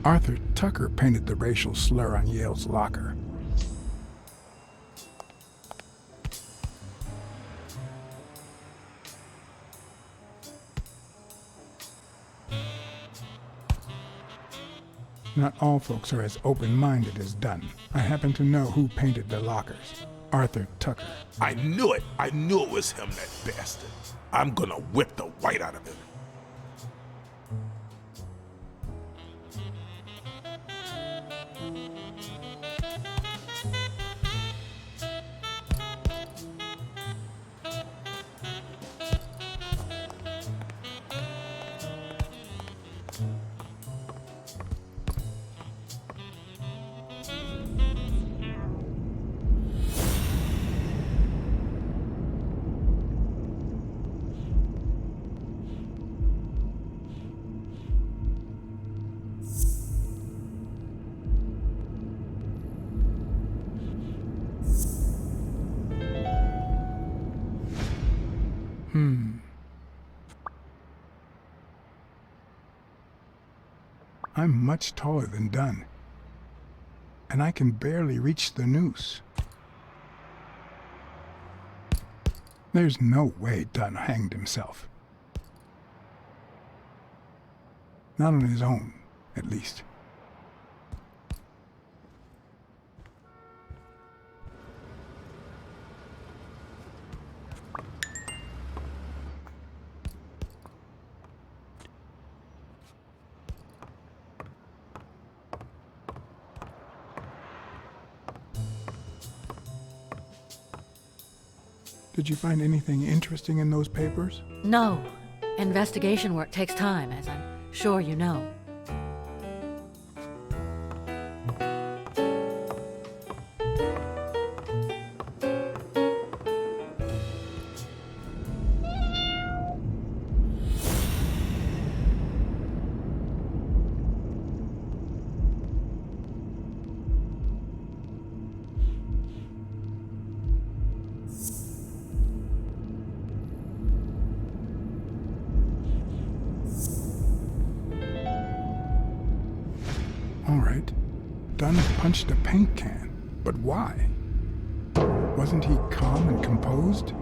Arthur Tucker painted the racial slur on Yale's locker. Not all folks are as open-minded as Dunn. I happen to know who painted the lockers. Arthur Tucker. I knew it. I knew it was him, that bastard. I'm gonna whip the white out of him. I'm much taller than Dunn, and I can barely reach the noose. There's no way Dunn hanged himself. Not on his own, at least. Did you find anything interesting in those papers? No. Investigation work takes time, as I'm sure you know. All right. Dunn punched a paint can, but why? Wasn't he calm and composed?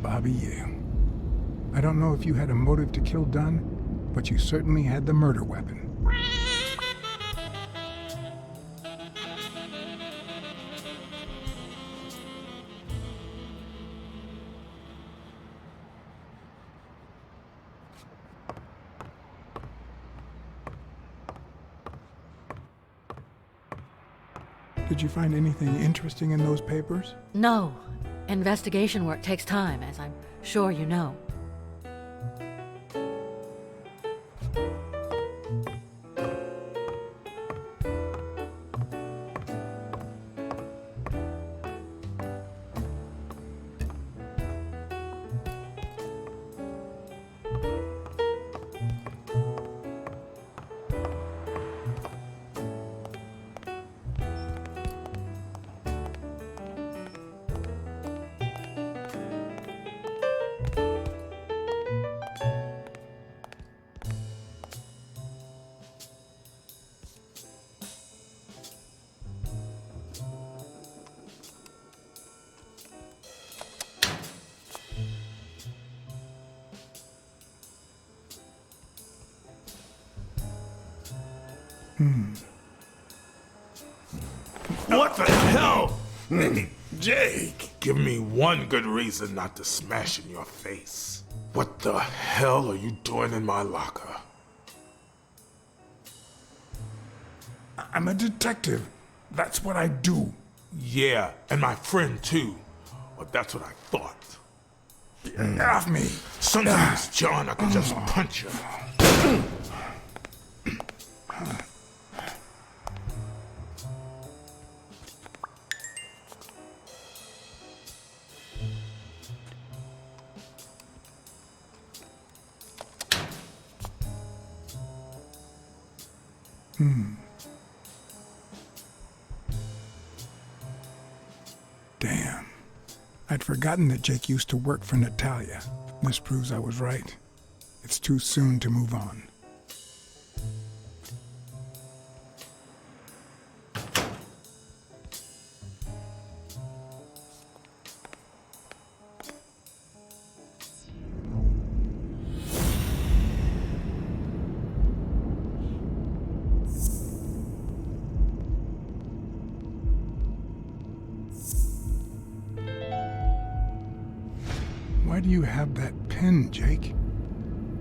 Bobby Yale. I don't know if you had a motive to kill Dunn, but you certainly had the murder weapon. Did you find anything interesting in those papers? No. Investigation work takes time, as I'm sure you know. What the hell? Jake, give me one good reason not to smash in your face. What the hell are you doing in my locker? I'm a detective. That's what I do. Yeah, and my friend too. Well, that's what I thought. Get off me. Sometimes, John, I could just punch you. Damn. I'd forgotten that Jake used to work for Natalia. This proves I was right. It's too soon to move on. Why do you have that pen, Jake?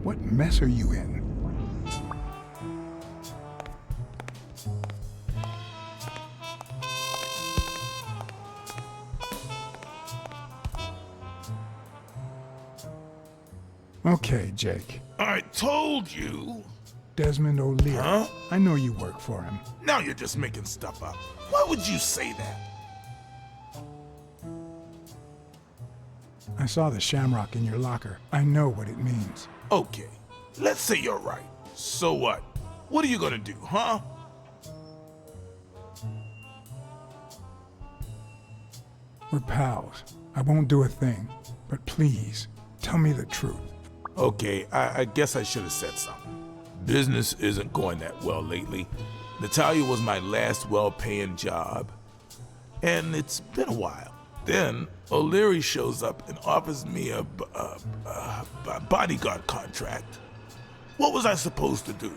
What mess are you in? Okay, Jake. I told you. Desmond O'Leary. Huh? I know you work for him. Now you're just making stuff up. Why would you say that? I saw the shamrock in your locker. I know what it means. Okay, let's say you're right. So what? What are you gonna do, huh? We're pals. I won't do a thing. But please, tell me the truth. Okay, I guess I should have said something. Business isn't going that well lately. Natalia was my last well-paying job, and it's been a while. Then O'Leary shows up and offers me a bodyguard contract. What was I supposed to do?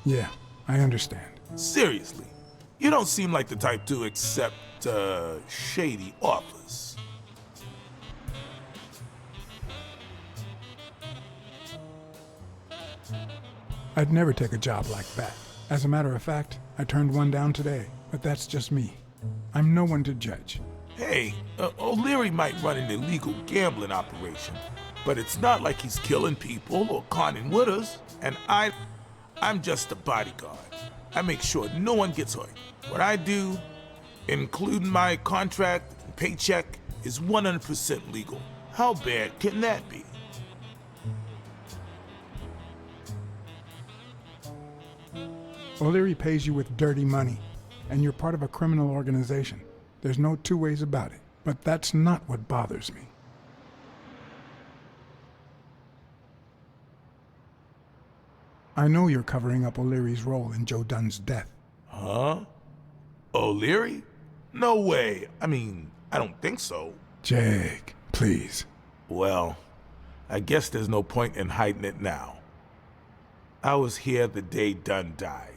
Yeah, I understand. Seriously, you don't seem like the type to accept shady offers. I'd never take a job like that. As a matter of fact, I turned one down today, but that's just me. I'm no one to judge. Hey, O'Leary might run an illegal gambling operation, but it's not like he's killing people or conning widows. And I'm just a bodyguard. I make sure no one gets hurt. What I do, including my contract and paycheck, is 100% legal. How bad can that be? O'Leary pays you with dirty money, and you're part of a criminal organization. There's no two ways about it. But that's not what bothers me. I know you're covering up O'Leary's role in Joe Dunn's death. Huh? O'Leary? No way. I mean, I don't think so. Jake, please. Well, I guess there's no point in hiding it now. I was here the day Dunn died.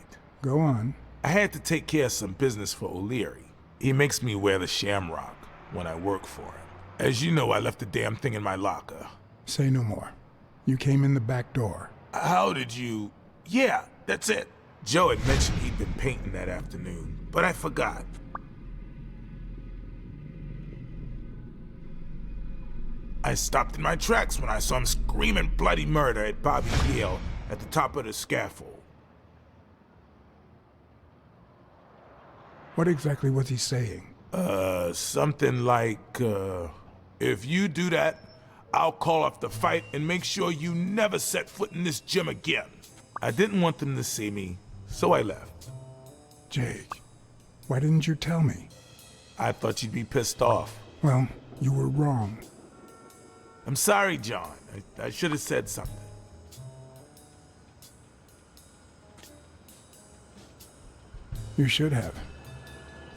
Go on. I had to take care of some business for O'Leary. He makes me wear the shamrock when I work for him. As you know, I left the damn thing in my locker. Say no more. You came in the back door. How did you... Yeah, that's it. Joe had mentioned he'd been painting that afternoon, but I forgot. I stopped in my tracks when I saw him screaming bloody murder at Bobby Yale at the top of the scaffold. What exactly was he saying? Something like, if you do that, I'll call off the fight and make sure you never set foot in this gym again. I didn't want them to see me, so I left. Jake, why didn't you tell me? I thought you'd be pissed off. Well, you were wrong. I'm sorry, John. I should have said something. You should have.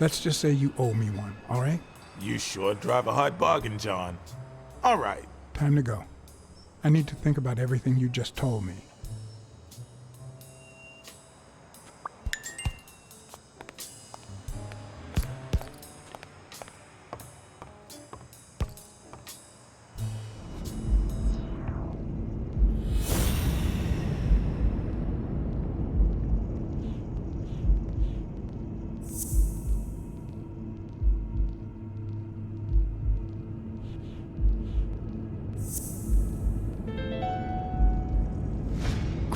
Let's just say you owe me one, all right? You sure drive a hard bargain, John. All right. Time to go. I need to think about everything you just told me.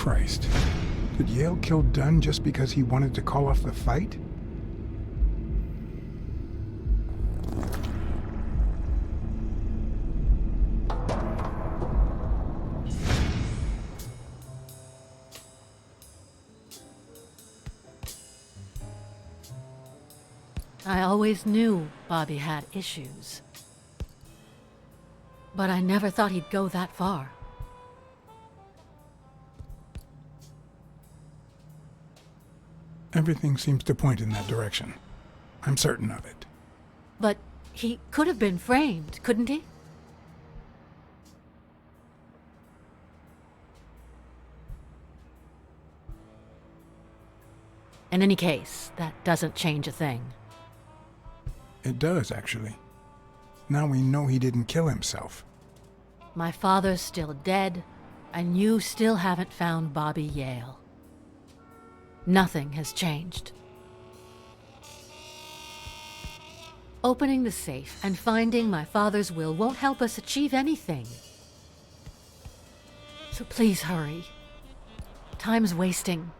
Christ. Did Yale kill Dunn just because he wanted to call off the fight? I always knew Bobby had issues. But I never thought he'd go that far. Everything seems to point in that direction. I'm certain of it. But he could have been framed, couldn't he? In any case, that doesn't change a thing. It does, actually. Now we know he didn't kill himself. My father's still dead, and you still haven't found Bobby Yale. Nothing has changed. Opening the safe and finding my father's will won't help us achieve anything. So please hurry. Time's wasting.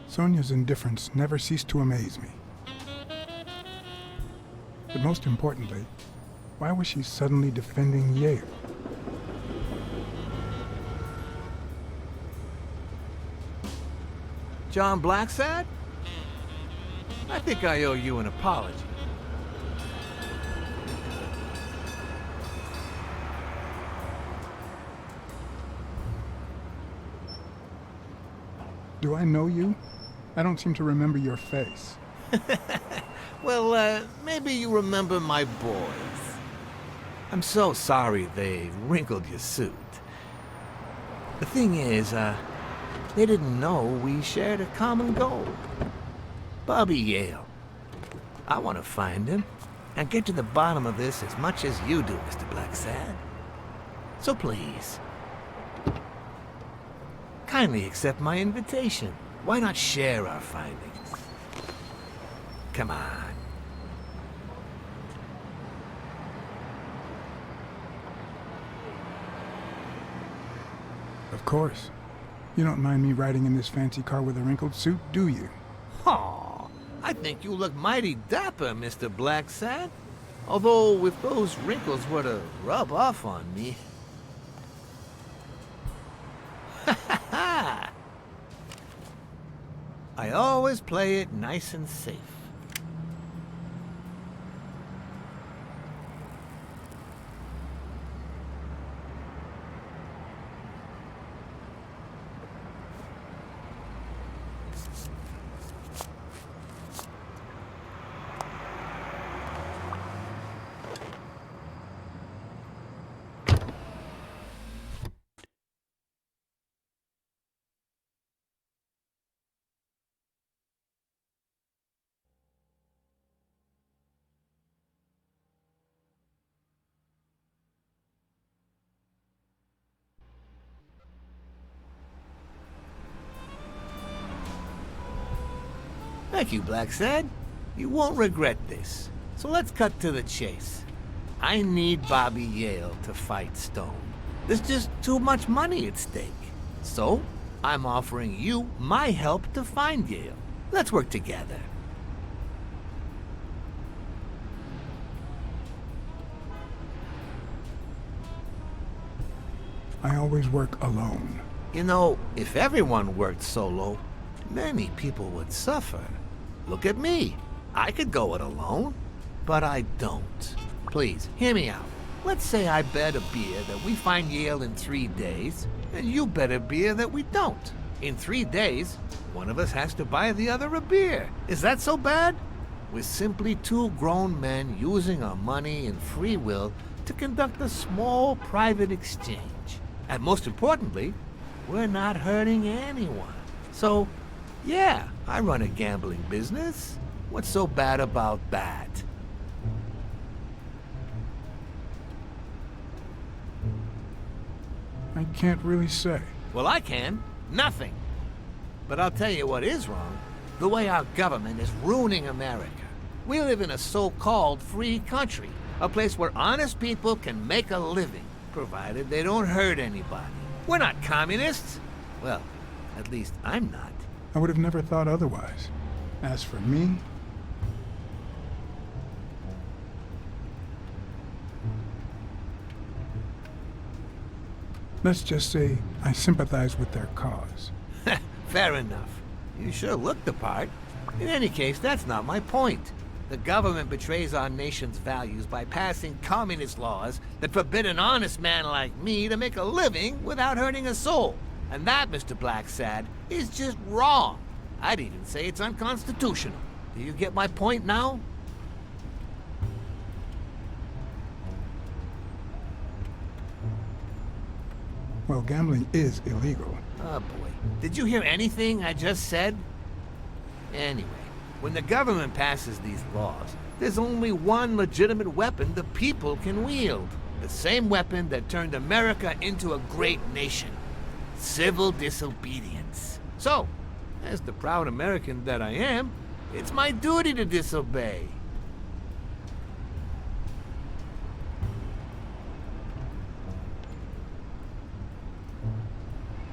Sonia's indifference never ceased to amaze me. But most importantly, why was she suddenly defending Yale? John Blacksad? I think I owe you an apology. Do I know you? I don't seem to remember your face. Well, maybe you remember my boys. I'm so sorry they wrinkled your suit. The thing is, they didn't know we shared a common goal. Bobby Yale. I want to find him and get to the bottom of this as much as you do, Mr. Blacksad. So please, kindly accept my invitation. Why not share our findings? Come on. Of course. You don't mind me riding in this fancy car with a wrinkled suit, do you? Aw, I think you look mighty dapper, Mr. Blacksad. Although, if those wrinkles were to rub off on me... Ha ha ha! I always play it nice and safe. Thank you, Blacksad. You won't regret this. So let's cut to the chase. I need Bobby Yale to fight Stone. There's just too much money at stake. So, I'm offering you my help to find Yale. Let's work together. I always work alone. You know, if everyone worked solo, many people would suffer. Look at me. I could go it alone, but I don't. Please, hear me out. Let's say I bet a beer that we find Yale in 3 days, and you bet a beer that we don't. In 3 days, one of us has to buy the other a beer. Is that so bad? We're simply two grown men using our money and free will to conduct a small private exchange. And most importantly, we're not hurting anyone. So, yeah, I run a gambling business. What's so bad about that? I can't really say. Well, I can. Nothing. But I'll tell you what is wrong. The way our government is ruining America. We live in a so-called free country, a place where honest people can make a living, provided they don't hurt anybody. We're not communists. Well, at least I'm not. I would have never thought otherwise. As for me, let's just say I sympathize with their cause. Fair enough. You sure look the part. In any case, that's not my point. The government betrays our nation's values by passing communist laws that forbid an honest man like me to make a living without hurting a soul. And that, Mr. Blacksad, is just wrong. I'd even say it's unconstitutional. Do you get my point now? Well, gambling is illegal. Oh boy. Did you hear anything I just said? Anyway, when the government passes these laws, there's only one legitimate weapon the people can wield. The same weapon that turned America into a great nation. Civil disobedience. So, as the proud American that I am, it's my duty to disobey.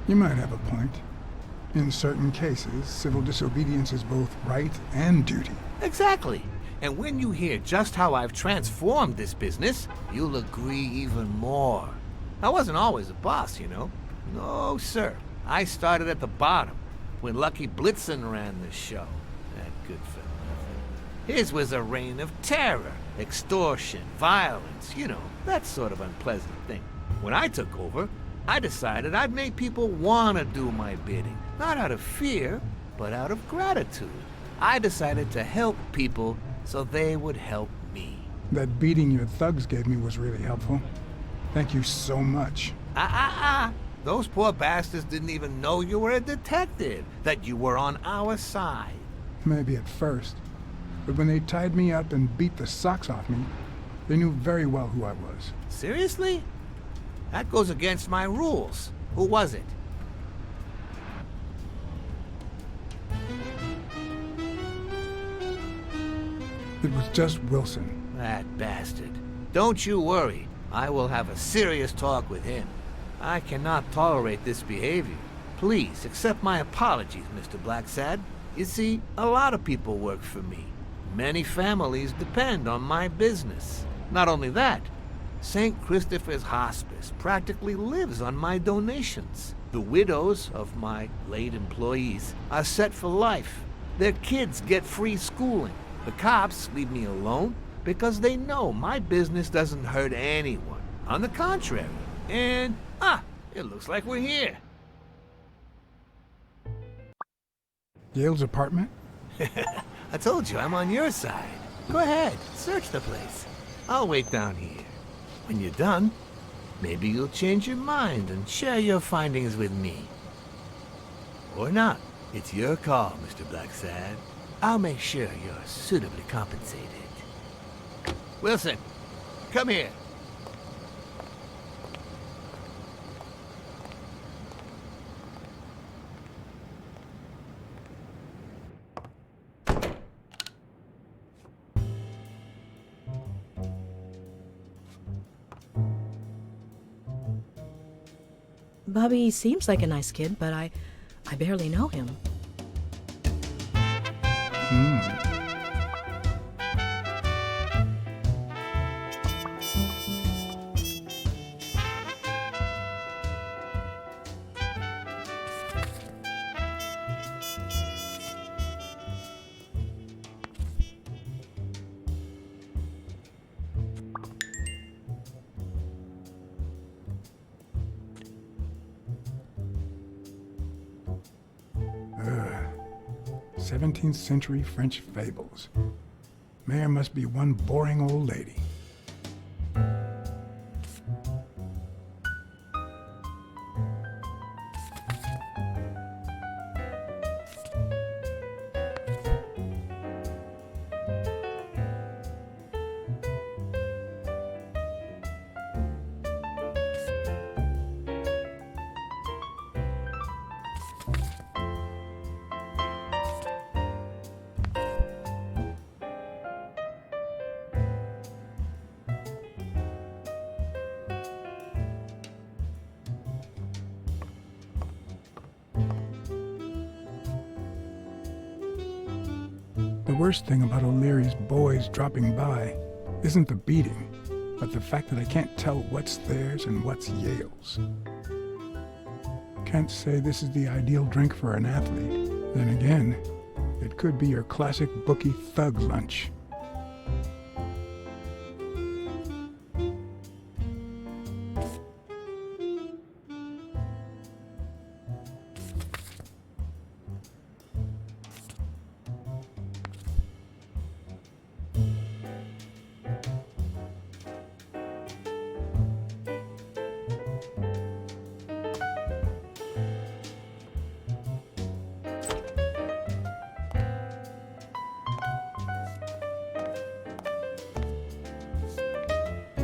You might have a point. In certain cases, civil disobedience is both right and duty. Exactly. And when you hear just how I've transformed this business, you'll agree even more. I wasn't always a boss, you know. No, sir. I started at the bottom, when Lucky Blitzen ran the show. That good for nothing. His was a reign of terror, extortion, violence, you know, that sort of unpleasant thing. When I took over, I decided I'd make people want to do my bidding. Not out of fear, but out of gratitude. I decided to help people so they would help me. That beating your thugs gave me was really helpful. Thank you so much. Those poor bastards didn't even know you were a detective, that you were on our side. Maybe at first. But when they tied me up and beat the socks off me, they knew very well who I was. Seriously? That goes against my rules. Who was it? It was just Wilson. That bastard. Don't you worry. I will have a serious talk with him. I cannot tolerate this behavior. Please accept my apologies, Mr. Blacksad. You see, a lot of people work for me. Many families depend on my business. Not only that, St. Christopher's Hospice practically lives on my donations. The widows of my late employees are set for life. Their kids get free schooling. The cops leave me alone because they know my business doesn't hurt anyone. On the contrary. And, it looks like we're here. Yale's apartment? I told you I'm on your side. Go ahead, search the place. I'll wait down here. When you're done, maybe you'll change your mind and share your findings with me. Or not. It's your call, Mr. Blacksad. I'll make sure you're suitably compensated. Wilson, come here. Bobby seems like a nice kid, but I barely know him. Ugh. 17th century French fables. Mayor must be one boring old lady. worst thing about O'Leary's boys dropping by isn't the beating, but the fact that I can't tell what's theirs and what's Yale's. Can't say this is the ideal drink for an athlete. Then again, it could be your classic bookie thug lunch.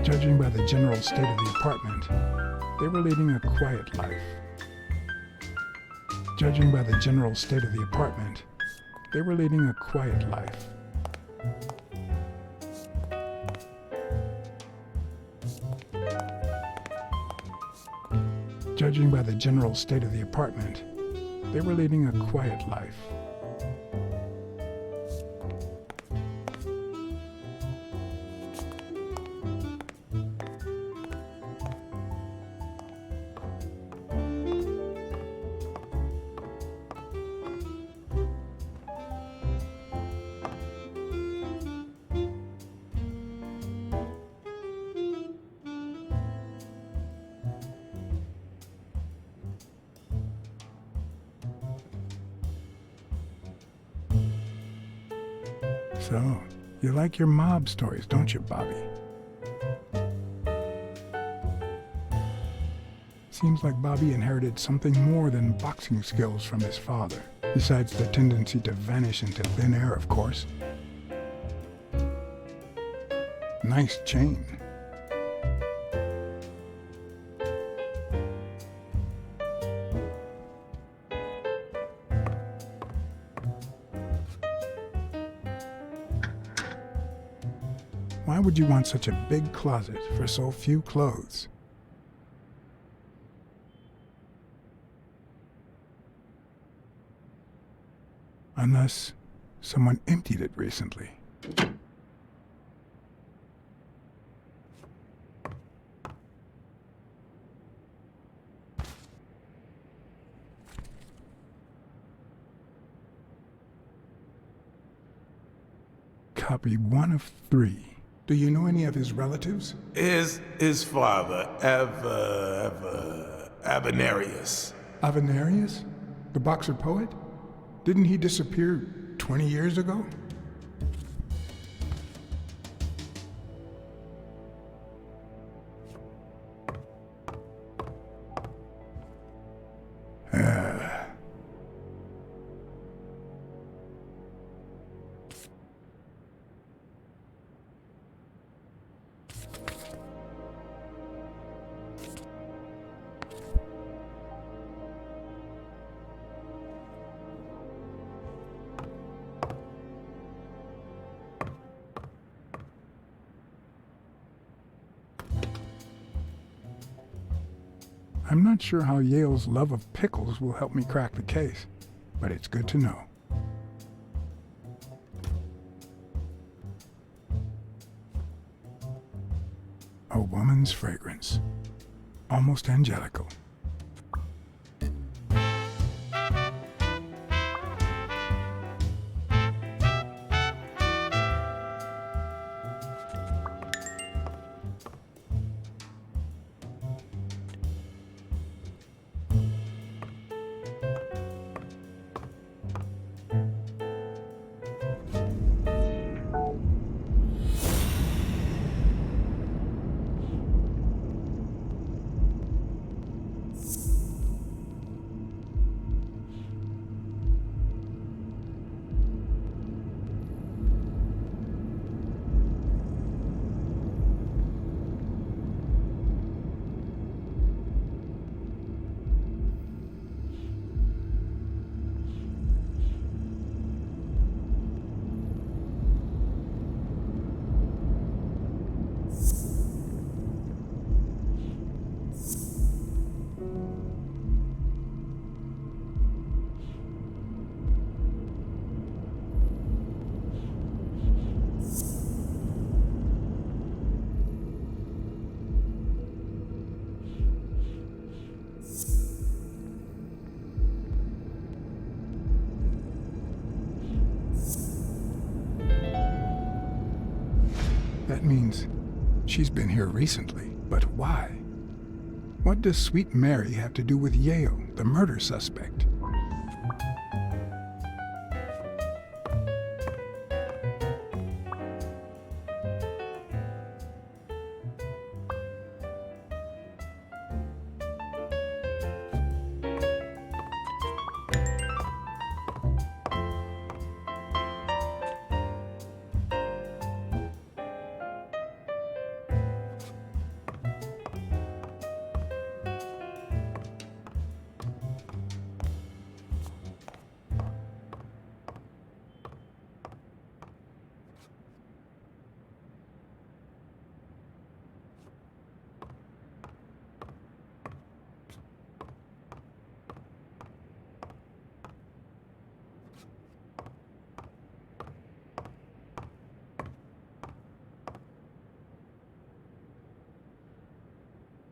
Judging by the general state of the apartment, they were leading a quiet life. Judging by the general state of the apartment, they were leading a quiet life. Judging by the general state of the apartment, they were leading a quiet life. So, you like your mob stories, don't you, Bobby? Seems like Bobby inherited something more than boxing skills from his father, besides the tendency to vanish into thin air, of course. Nice chain. Why would you want such a big closet for so few clothes? Unless someone emptied it recently. Copy 1 of 3. Do you know any of his relatives? His father, Avenarius. Avenarius? The boxer poet? Didn't he disappear 20 years ago? I'm not sure how Yale's love of pickles will help me crack the case, but it's good to know. A woman's fragrance, almost angelical. That means she's been here recently, but why? What does Sweet Mary have to do with Yale, the murder suspect?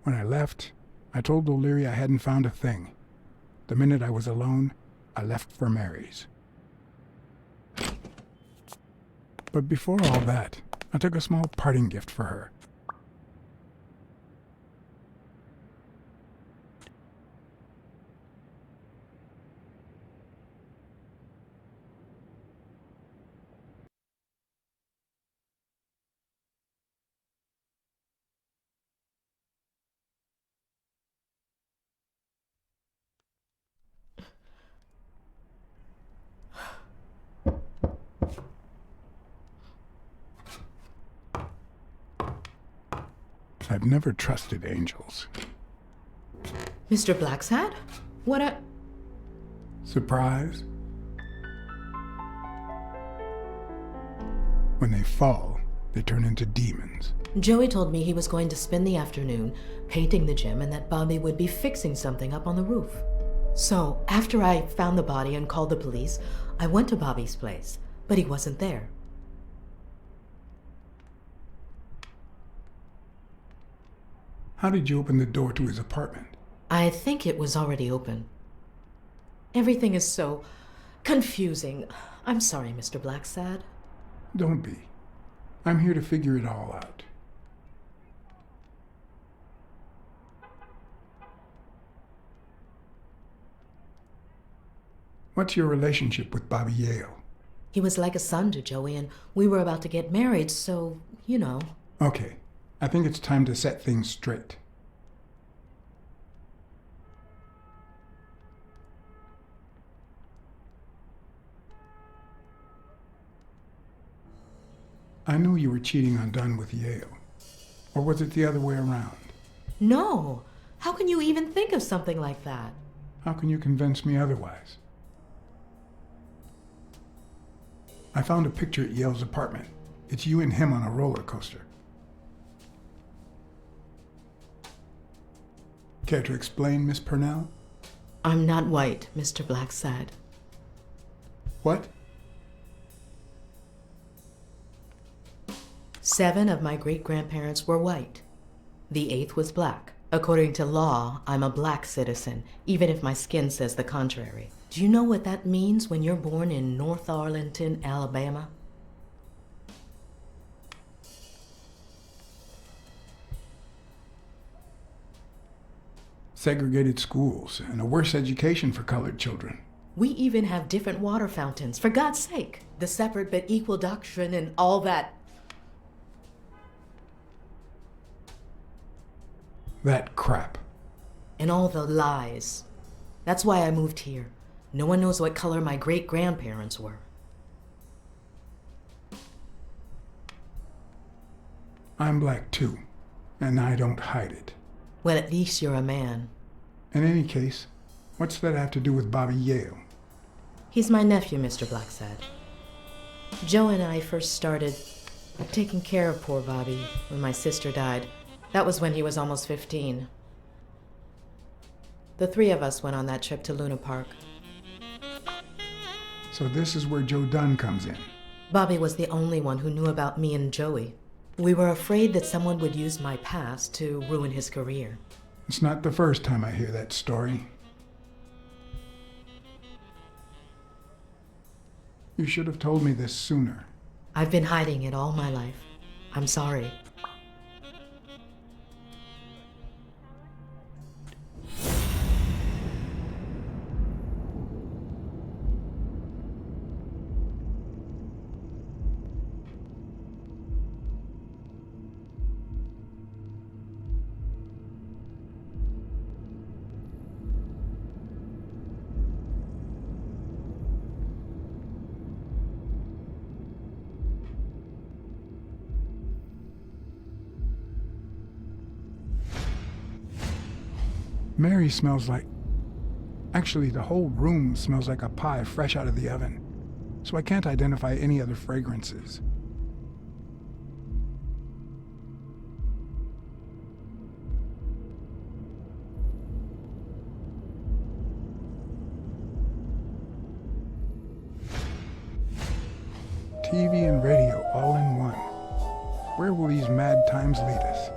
When I left, I told O'Leary I hadn't found a thing. The minute I was alone, I left for Mary's. But before all that, I took a small parting gift for her. I've never trusted angels. Mr. Blacksad? What a... Surprise? When they fall, they turn into demons. Joey told me he was going to spend the afternoon painting the gym and that Bobby would be fixing something up on the roof. So, after I found the body and called the police, I went to Bobby's place, but he wasn't there. How did you open the door to his apartment? I think it was already open. Everything is so confusing. I'm sorry, Mr. Blacksad. Don't be. I'm here to figure it all out. What's your relationship with Bobby Yale? He was like a son to Joey, and we were about to get married, so, you know. Okay, I think it's time to set things straight. I knew you were cheating on Dunn with Yale. Or was it the other way around? No! How can you even think of something like that? How can you convince me otherwise? I found a picture at Yale's apartment. It's you and him on a roller coaster. Care to explain, Miss Purnell? I'm not white, Mr. Blacksad. What? 7 of my great-grandparents were white. The 8th was black. According to law, I'm a black citizen, even if my skin says the contrary. Do you know what that means when you're born in North Arlington, Alabama? Segregated schools and a worse education for colored children. We even have different water fountains, for God's sake. The separate but equal doctrine and all that. That crap. And all the lies. That's why I moved here. No one knows what color my great-grandparents were. I'm black too, and I don't hide it. Well, at least you're a man. In any case, what's that have to do with Bobby Yale? He's my nephew, Mr. Blacksad. Joe and I first started taking care of poor Bobby when my sister died. That was when he was almost 15. The 3 of us went on that trip to Luna Park. So this is where Joe Dunn comes in. Bobby was the only one who knew about me and Joey. We were afraid that someone would use my past to ruin his career. It's not the first time I hear that story. You should have told me this sooner. I've been hiding it all my life. I'm sorry. Mary smells like... Actually, the whole room smells like a pie fresh out of the oven, so I can't identify any other fragrances. TV and radio all in one. Where will these mad times lead us?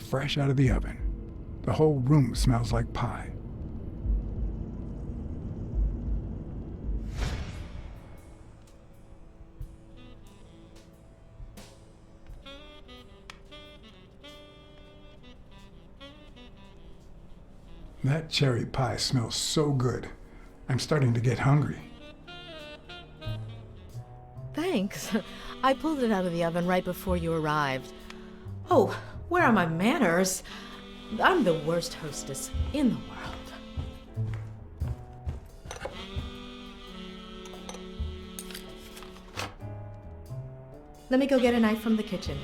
Fresh out of the oven. The whole room smells like pie. That cherry pie smells so good. I'm starting to get hungry. Thanks. I pulled it out of the oven right before you arrived. Oh, where are my manners? I'm the worst hostess in the world. Let me go get a knife from the kitchen.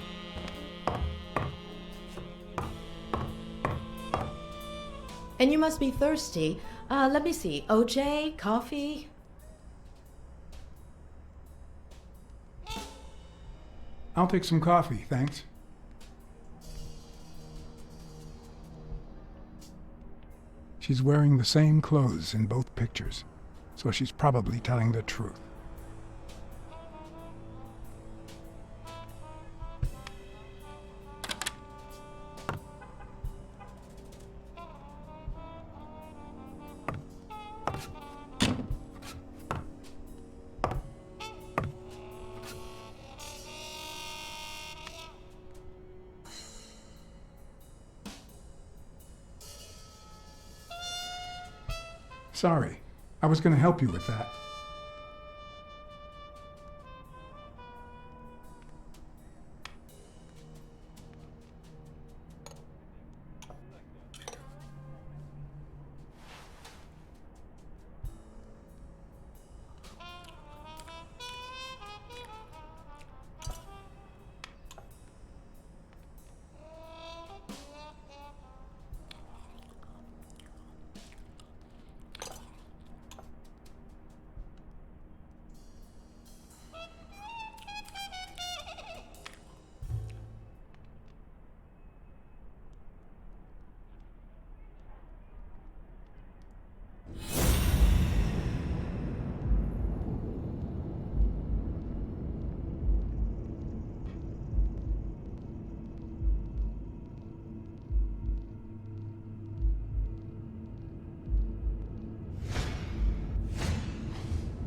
And you must be thirsty. Let me see. OJ? Coffee? I'll take some coffee, thanks. She's wearing the same clothes in both pictures, so she's probably telling the truth. Sorry, I was going to help you with that.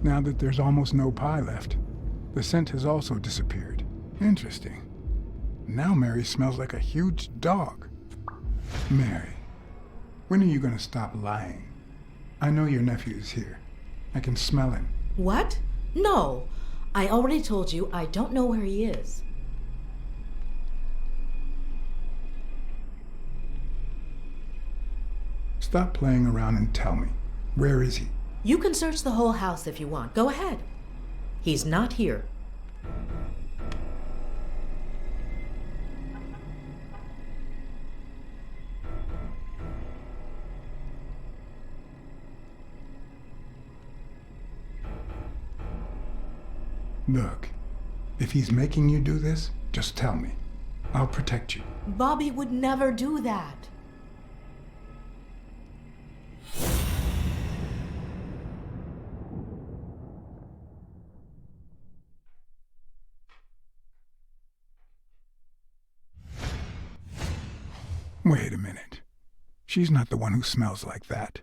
Now that there's almost no pie left, the scent has also disappeared. Interesting. Now Mary smells like a huge dog. Mary, When are you gonna stop lying? I know your nephew is here. I can smell him. What? No. I already told you I don't know where he is. Stop playing around and tell me. Where is he? You can search the whole house if you want. Go ahead. He's not here. Look, if he's making you do this, just tell me. I'll protect you. Bobby would never do that. Wait a minute. She's not the one who smells like that.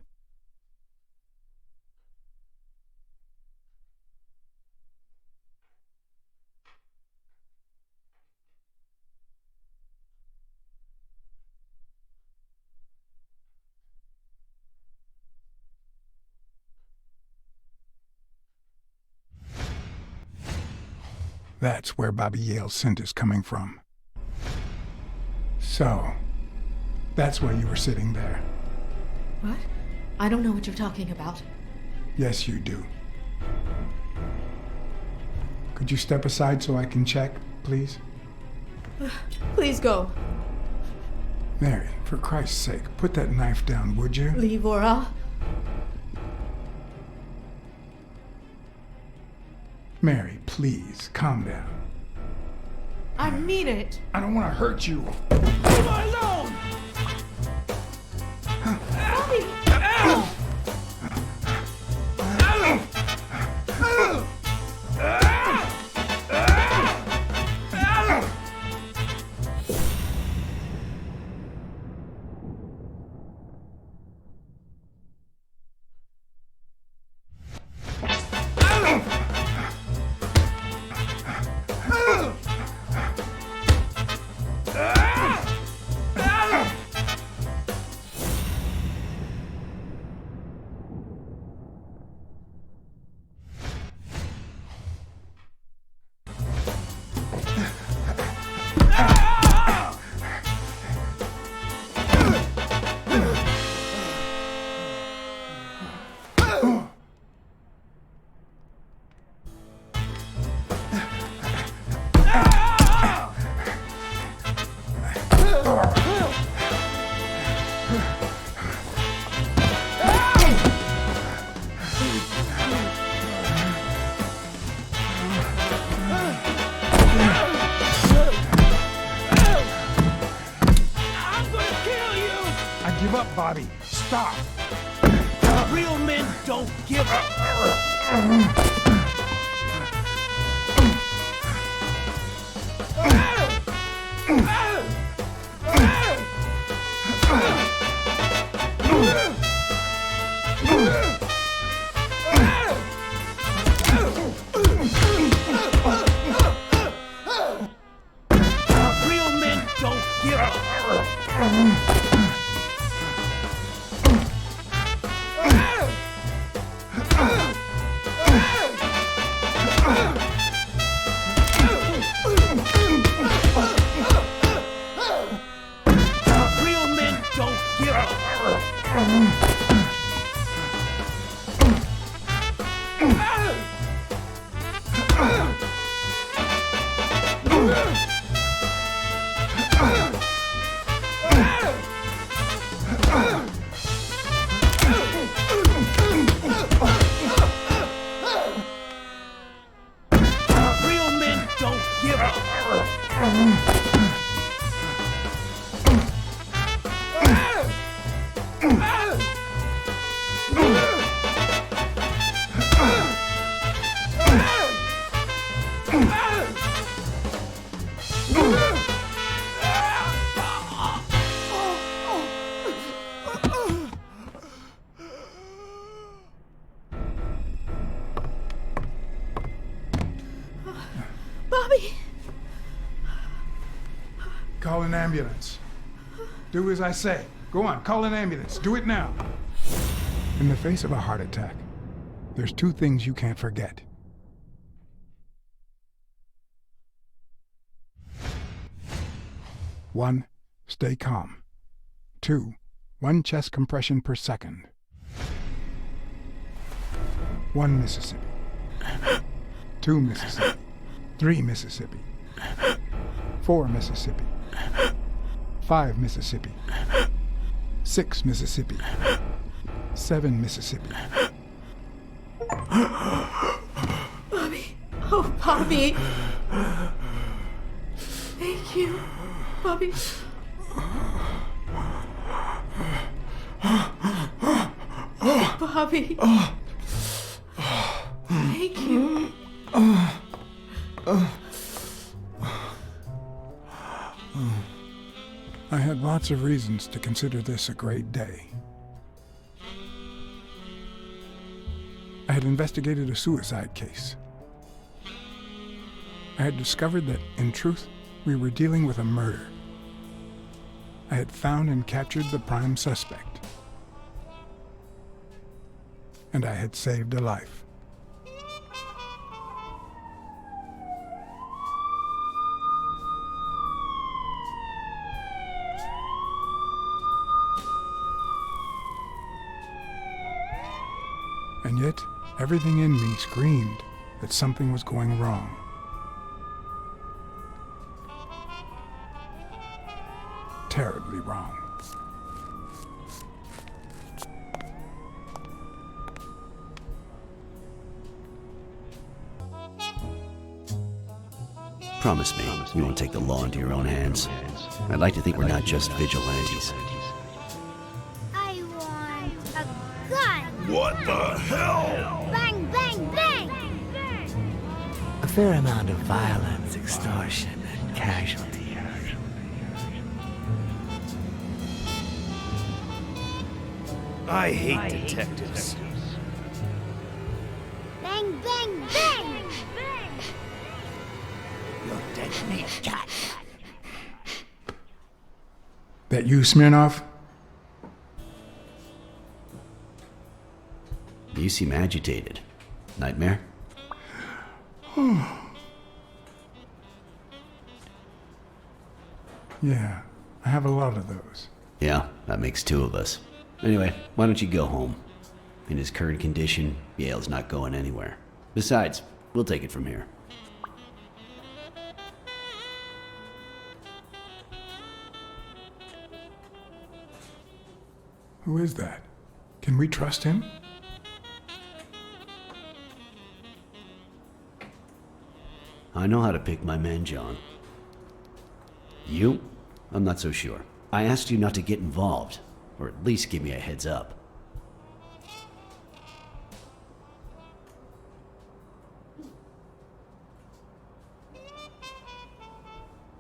That's where Bobby Yale's scent is coming from. So, that's why you were sitting there. What? I don't know what you're talking about. Yes, you do. Could you step aside so I can check, please? Please go. Mary, for Christ's sake, put that knife down, would you? Leave or I'll... Mary, please, calm down. I mean it. I don't want to hurt you. Leave her alone! Bobby! Give up, Bobby. Stop. Real men don't give up. Real men don't give up. Real men don't give up. Real men don't give up. Bobby! Call an ambulance. Do as I say. Go on, call an ambulance. Do it now. In the face of a heart attack, there's two things you can't forget. One, stay calm. Two, 1 chest compression per second. 1 Mississippi. 2 Mississippi. 3 Mississippi. 4 Mississippi. 5 Mississippi. 6 Mississippi. 7 Mississippi. Bobby. Oh, Bobby. Thank you, Bobby. Bobby. Thank you. I had lots of reasons to consider this a great day. I had investigated a suicide case. I had discovered that, in truth, we were dealing with a murder. I had found and captured the prime suspect. And I had saved a life. And yet, everything in me screamed that something was going wrong. Terribly wrong. Promise me you won't take the law into your own hands. I'd like to think we're not just vigilantes. I want a gun! What the hell? Bang, bang, bang! A fair amount of violence, extortion, and casualty. I hate detectives. Bang, bang, bang! You're dead meat, cat. That you, Smirnoff? You seem agitated. Nightmare? Yeah, I have a lot of those. Yeah, that makes 2 of us. Anyway, why don't you go home? In his current condition, Yale's not going anywhere. Besides, we'll take it from here. Who is that? Can we trust him? I know how to pick my men, John. You? I'm not so sure. I asked you not to get involved, or at least give me a heads up.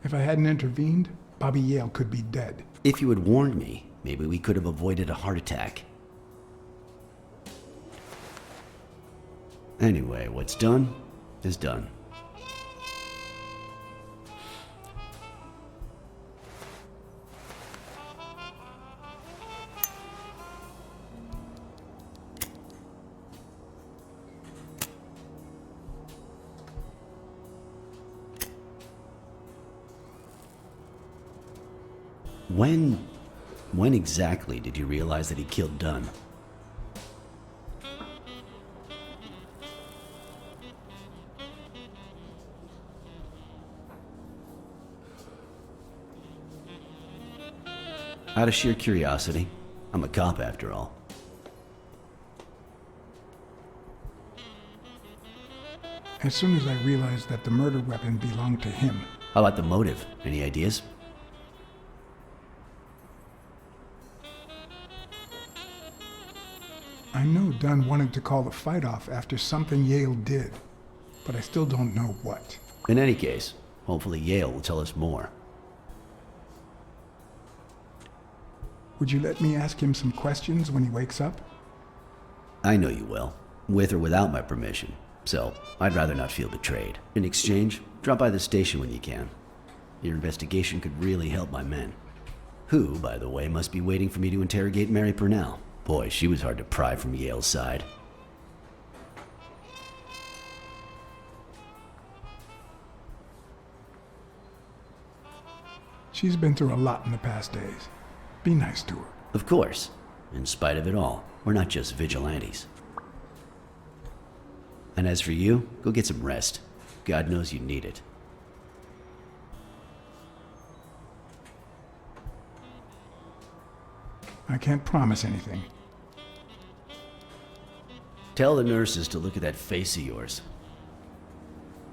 If I hadn't intervened, Bobby Yale could be dead. If you had warned me, maybe we could have avoided a heart attack. Anyway, what's done is done. When exactly did you realize that he killed Dunn? Out of sheer curiosity. I'm a cop after all. As soon as I realized that the murder weapon belonged to him. How about the motive? Any ideas? I know Dunn wanted to call the fight off after something Yale did, but I still don't know what. In any case, hopefully Yale will tell us more. Would you let me ask him some questions when he wakes up? I know you will, with or without my permission, so I'd rather not feel betrayed. In exchange, drop by the station when you can. Your investigation could really help my men. Who, by the way, must be waiting for me to interrogate Mary Purnell. Boy, she was hard to pry from Yale's side. She's been through a lot in the past days. Be nice to her. Of course. In spite of it all, we're not just vigilantes. And as for you, go get some rest. God knows you need it. I can't promise anything. Tell the nurses to look at that face of yours.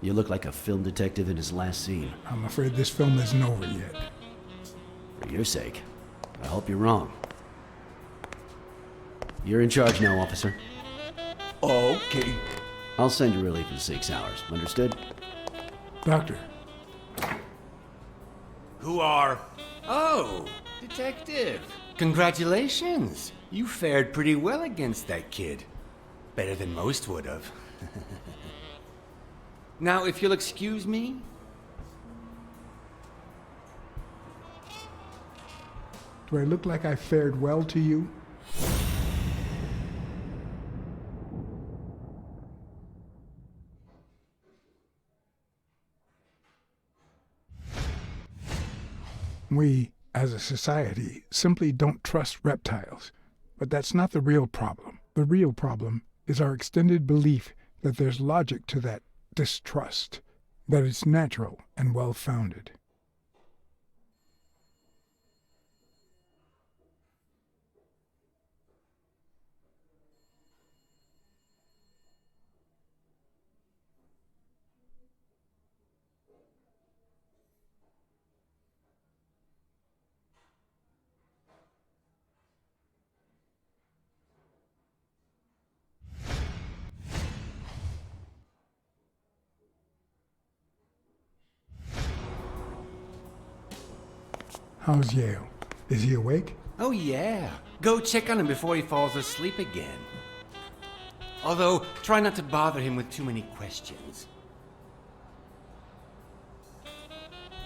You look like a film detective in his last scene. I'm afraid this film isn't over yet. For your sake, I hope you're wrong. You're in charge now, officer. Okay. I'll send you relief in 6 hours. Understood? Doctor, Who are... Oh, detective. Congratulations. You fared pretty well against that kid. Better than most would have. Now, if you'll excuse me... do I look like I fared well to you? We, as a society, simply don't trust reptiles. But that's not the real problem. The real problem is our extended belief that there's logic to that distrust, that it's natural and well-founded. How's Yale? Is he awake? Oh, yeah. Go check on him before he falls asleep again. Although, try not to bother him with too many questions.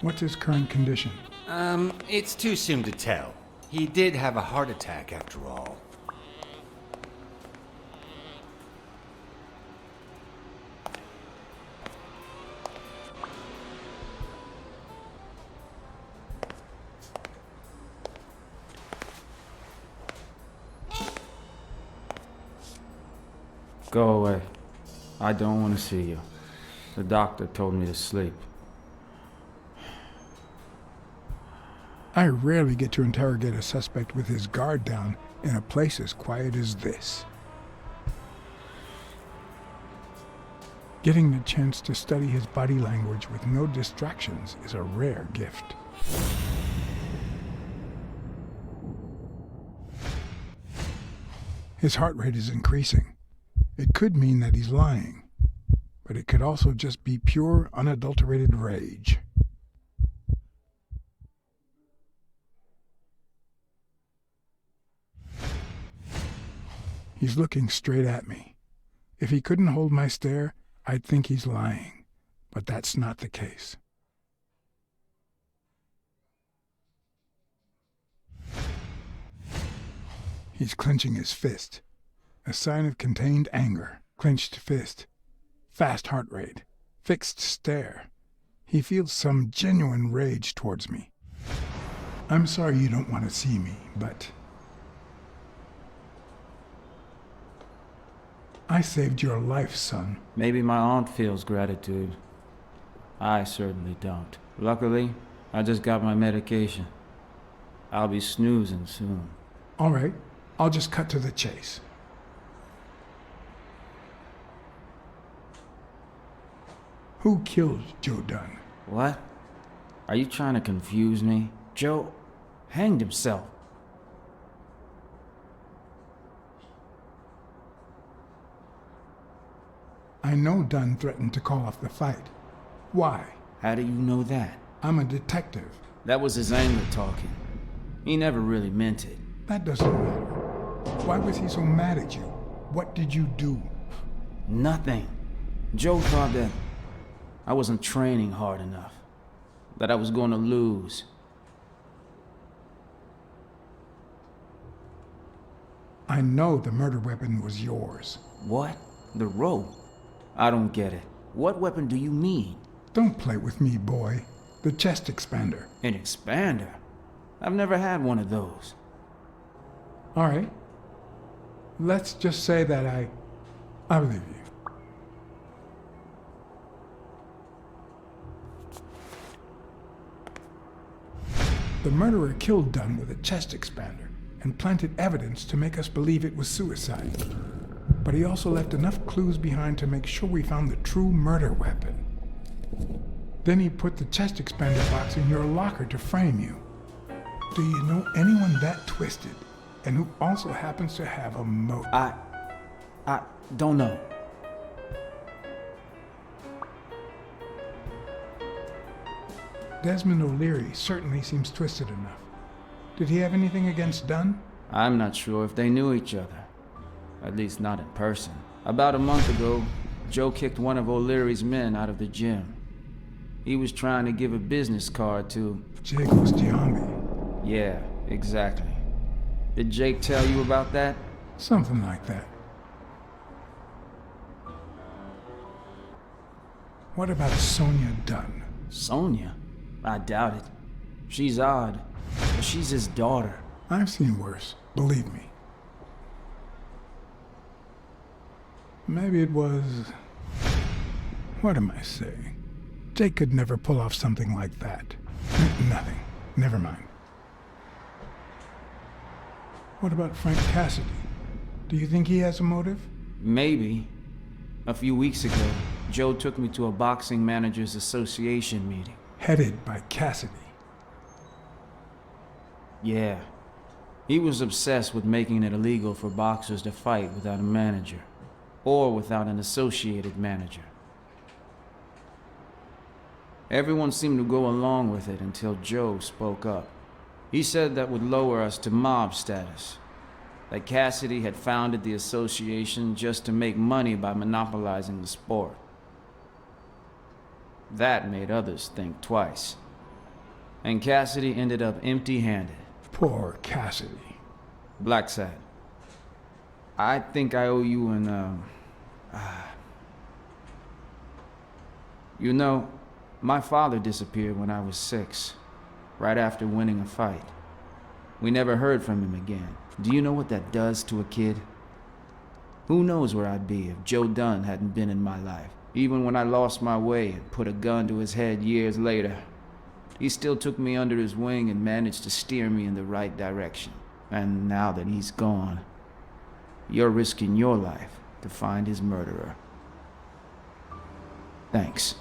What's his current condition? It's too soon to tell. He did have a heart attack after all. Go away. I don't want to see you. The doctor told me to sleep. I rarely get to interrogate a suspect with his guard down in a place as quiet as this. Getting the chance to study his body language with no distractions is a rare gift. His heart rate is increasing. It could mean that he's lying, but it could also just be pure, unadulterated rage. He's looking straight at me. If he couldn't hold my stare, I'd think he's lying, but that's not the case. He's clenching his fist, a sign of contained anger. Clenched fist, fast heart rate, fixed stare. He feels some genuine rage towards me. I'm sorry you don't want to see me, but I saved your life, son. Maybe my aunt feels gratitude. I certainly don't. Luckily, I just got my medication. I'll be snoozing soon. All right, I'll just cut to the chase. Who killed Joe Dunn? What? Are you trying to confuse me? Joe hanged himself. I know Dunn threatened to call off the fight. Why? How do you know that? I'm a detective. That was his anger talking. He never really meant it. That doesn't matter. Why was he so mad at you? What did you do? Nothing. Joe thought that I wasn't training hard enough. That I was going to lose. I know the murder weapon was yours. What? The rope? I don't get it. What weapon do you mean? Don't play with me, boy. The chest expander. An expander? I've never had one of those. All right. Let's just say that I believe you. The murderer killed Dunn with a chest expander and planted evidence to make us believe it was suicide. But he also left enough clues behind to make sure we found the true murder weapon. Then he put the chest expander box in your locker to frame you. Do you know anyone that twisted and who also happens to have a motive? I don't know. Desmond O'Leary certainly seems twisted enough. Did he have anything against Dunn? I'm not sure if they knew each other. At least not in person. About a month ago, Joe kicked one of O'Leary's men out of the gym. He was trying to give a business card to... Jake Giambi. Yeah, exactly. Did Jake tell you about that? Something like that. What about Sonia Dunn? Sonia? I doubt it. She's odd, but she's his daughter. I've seen worse, believe me. Maybe it was... What am I saying? Jake could never pull off something like that. Nothing. Never mind. What about Frank Cassidy? Do you think he has a motive? Maybe. A few weeks ago, Joe took me to a boxing managers association meeting. Headed by Cassidy. Yeah. He was obsessed with making it illegal for boxers to fight without a manager, or without an associated manager. Everyone seemed to go along with it until Joe spoke up. He said that would lower us to mob status. That Cassidy had founded the association just to make money by monopolizing the sport. That made others think twice. And Cassidy ended up empty-handed. Poor Cassidy. Blacksad. I think I owe you an, You know, my father disappeared when I was 6, right after winning a fight. We never heard from him again. Do you know what that does to a kid? Who knows where I'd be if Joe Dunn hadn't been in my life. Even when I lost my way and put a gun to his head years later, he still took me under his wing and managed to steer me in the right direction. And now that he's gone, you're risking your life to find his murderer. Thanks.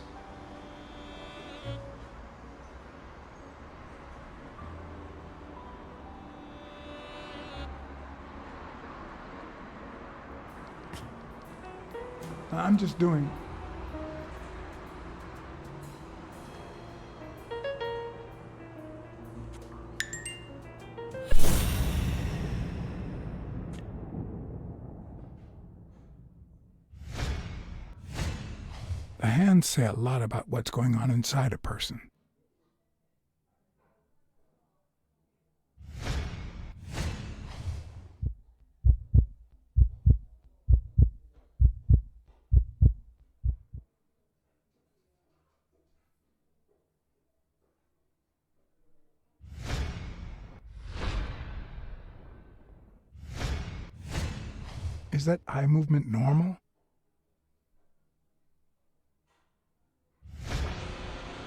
I'm just doing... The hands say a lot about what's going on inside a person. Is that eye movement normal?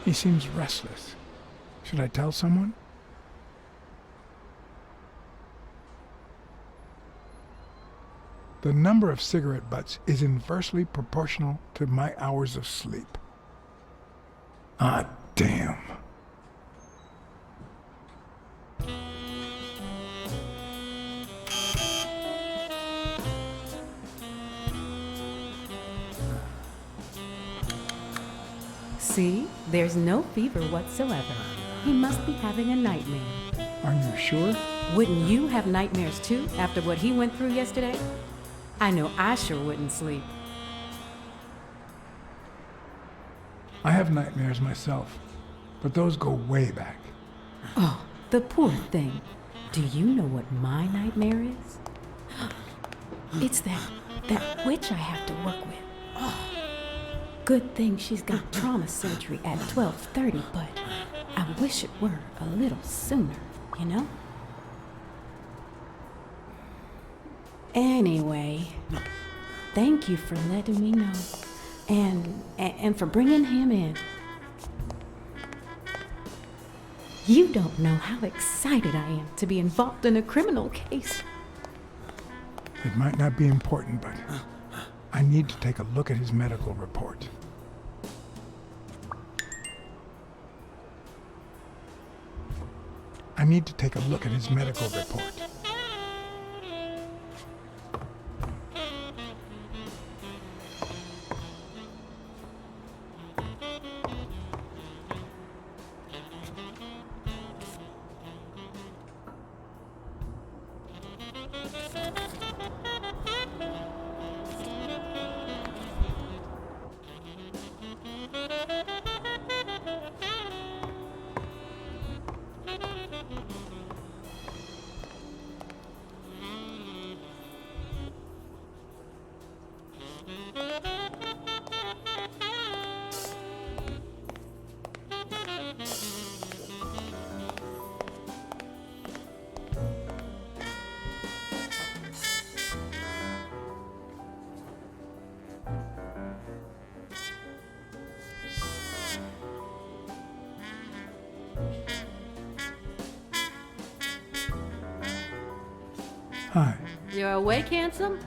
He seems restless. Should I tell someone? The number of cigarette butts is inversely proportional to my hours of sleep. Ah, damn. See? There's no fever whatsoever. He must be having a nightmare. Are you sure? Wouldn't you have nightmares too, after what he went through yesterday? I know I sure wouldn't sleep. I have nightmares myself, but those go way back. Oh, the poor thing. Do you know what my nightmare is? It's that witch I have to work with. Good thing she's got trauma surgery at 12:30, but I wish it were a little sooner, you know? Anyway, thank you for letting me know. And for bringing him in. You don't know how excited I am to be involved in a criminal case. It might not be important, but I need to take a look at his medical report. I need to take a look at his medical report. Hi. You're awake, handsome?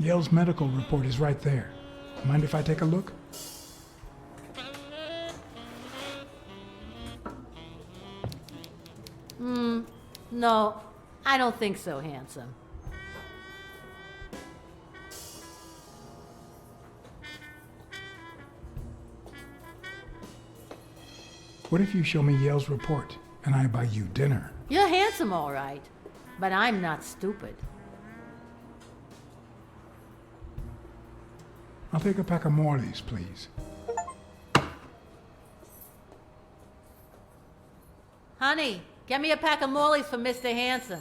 Yale's medical report is right there. Mind if I take a look? No, I don't think so, handsome. What if you show me Yale's report and I buy you dinner? You're handsome, all right, but I'm not stupid. I'll take a pack of Morleys, please. Honey, get me a pack of Morleys for Mr. Handsome.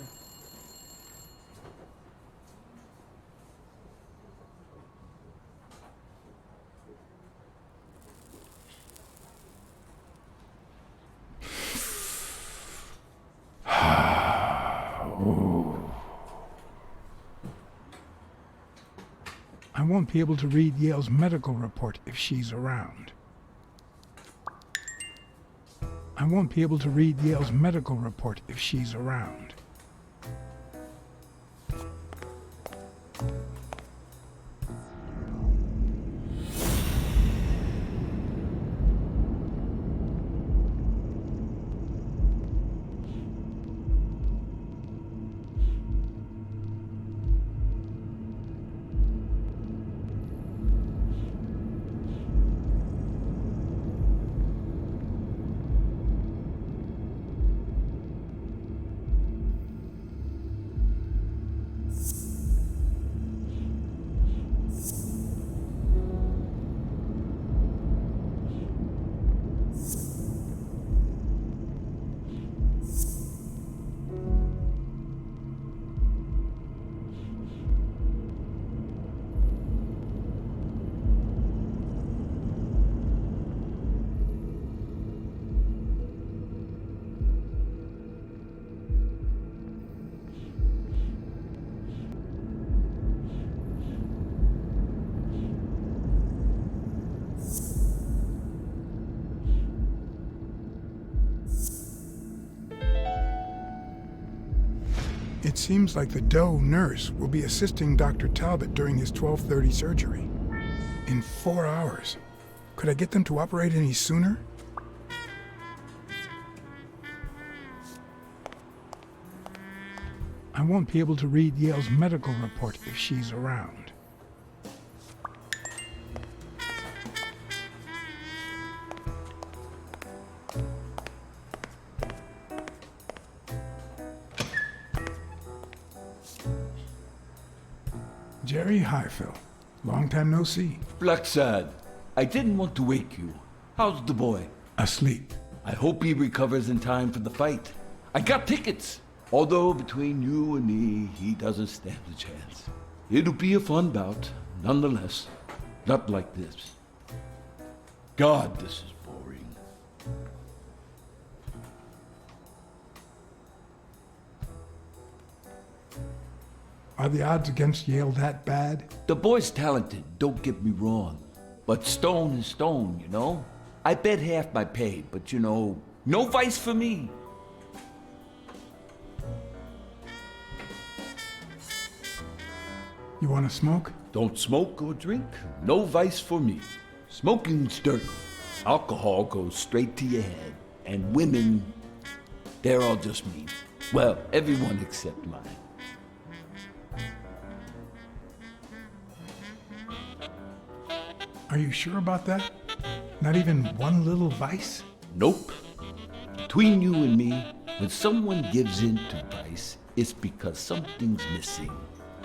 I won't be able to read Yale's medical report if she's around. I won't be able to read Yale's medical report if she's around. It seems like the Doe nurse will be assisting Dr. Talbot during his 12:30 surgery. In 4 hours. Could I get them to operate any sooner? I won't be able to read Yale's medical report if she's around. Jerry Highfill. Long time no see. Blacksad, I didn't want to wake you. How's the boy? Asleep. I hope he recovers in time for the fight. I got tickets. Although between you and me, he doesn't stand a chance. It'll be a fun bout, nonetheless. Not like this. God, this is boring. Are the odds against Yale that bad? The boy's talented, don't get me wrong. But stone is stone, you know? I bet half my pay, but you know, no vice for me. You want to smoke? Don't smoke or drink, no vice for me. Smoking's dirty. Alcohol goes straight to your head. And women, they're all just mean. Well, everyone except mine. Are you sure about that? Not even one little vice? Nope. Between you and me, when someone gives in to vice, it's because something's missing.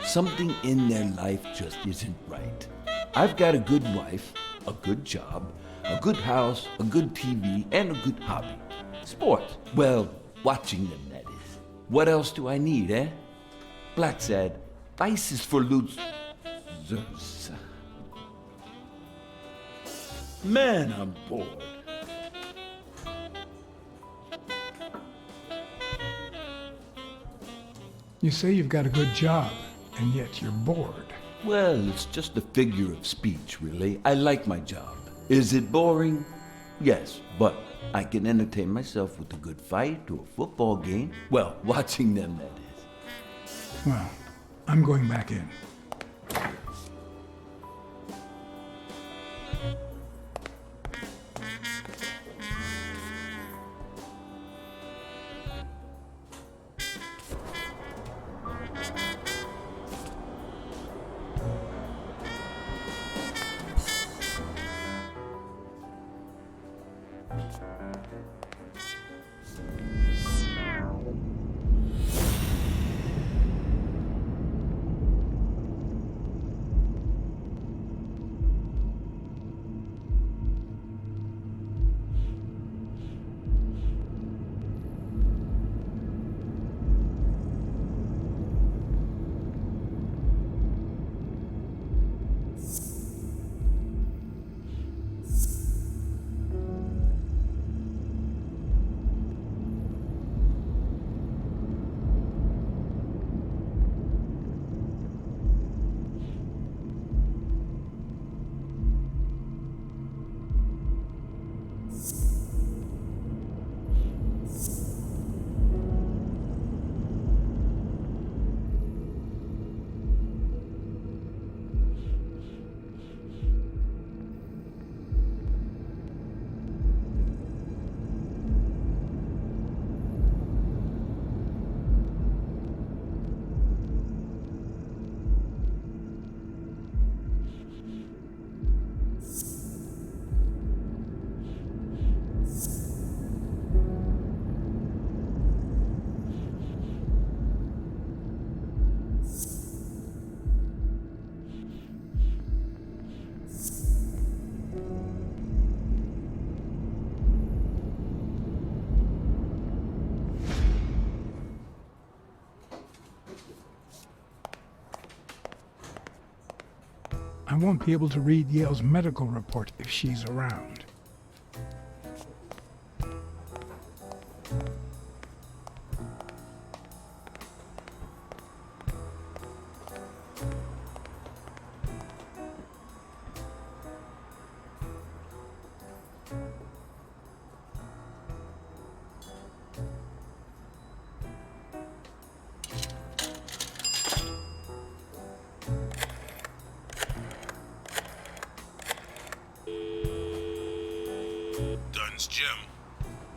Something in their life just isn't right. I've got a good wife, a good job, a good house, a good TV, and a good hobby. Sports. Well, watching them, that is. What else do I need, eh? Blacksad, vice is for losers. Man, I'm bored. You say you've got a good job, and yet you're bored. Well, it's just a figure of speech, really. I like my job. Is it boring? Yes, but I can entertain myself with a good fight or a football game. Well, watching them, that is. Well, I'm going back in. I won't be able to read Yale's medical report if she's around.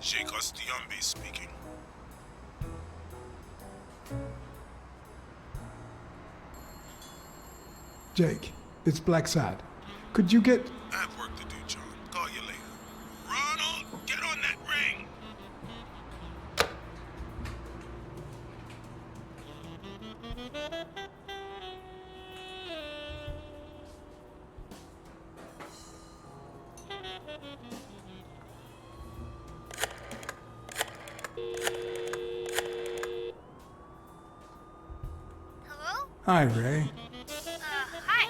Sheikh Ostiombe speaking. Jake, it's Blacksad. Could you get... I have work to do, John. Call you later. Ronald, get on that ring! Hello? Hi, Ray. Hi.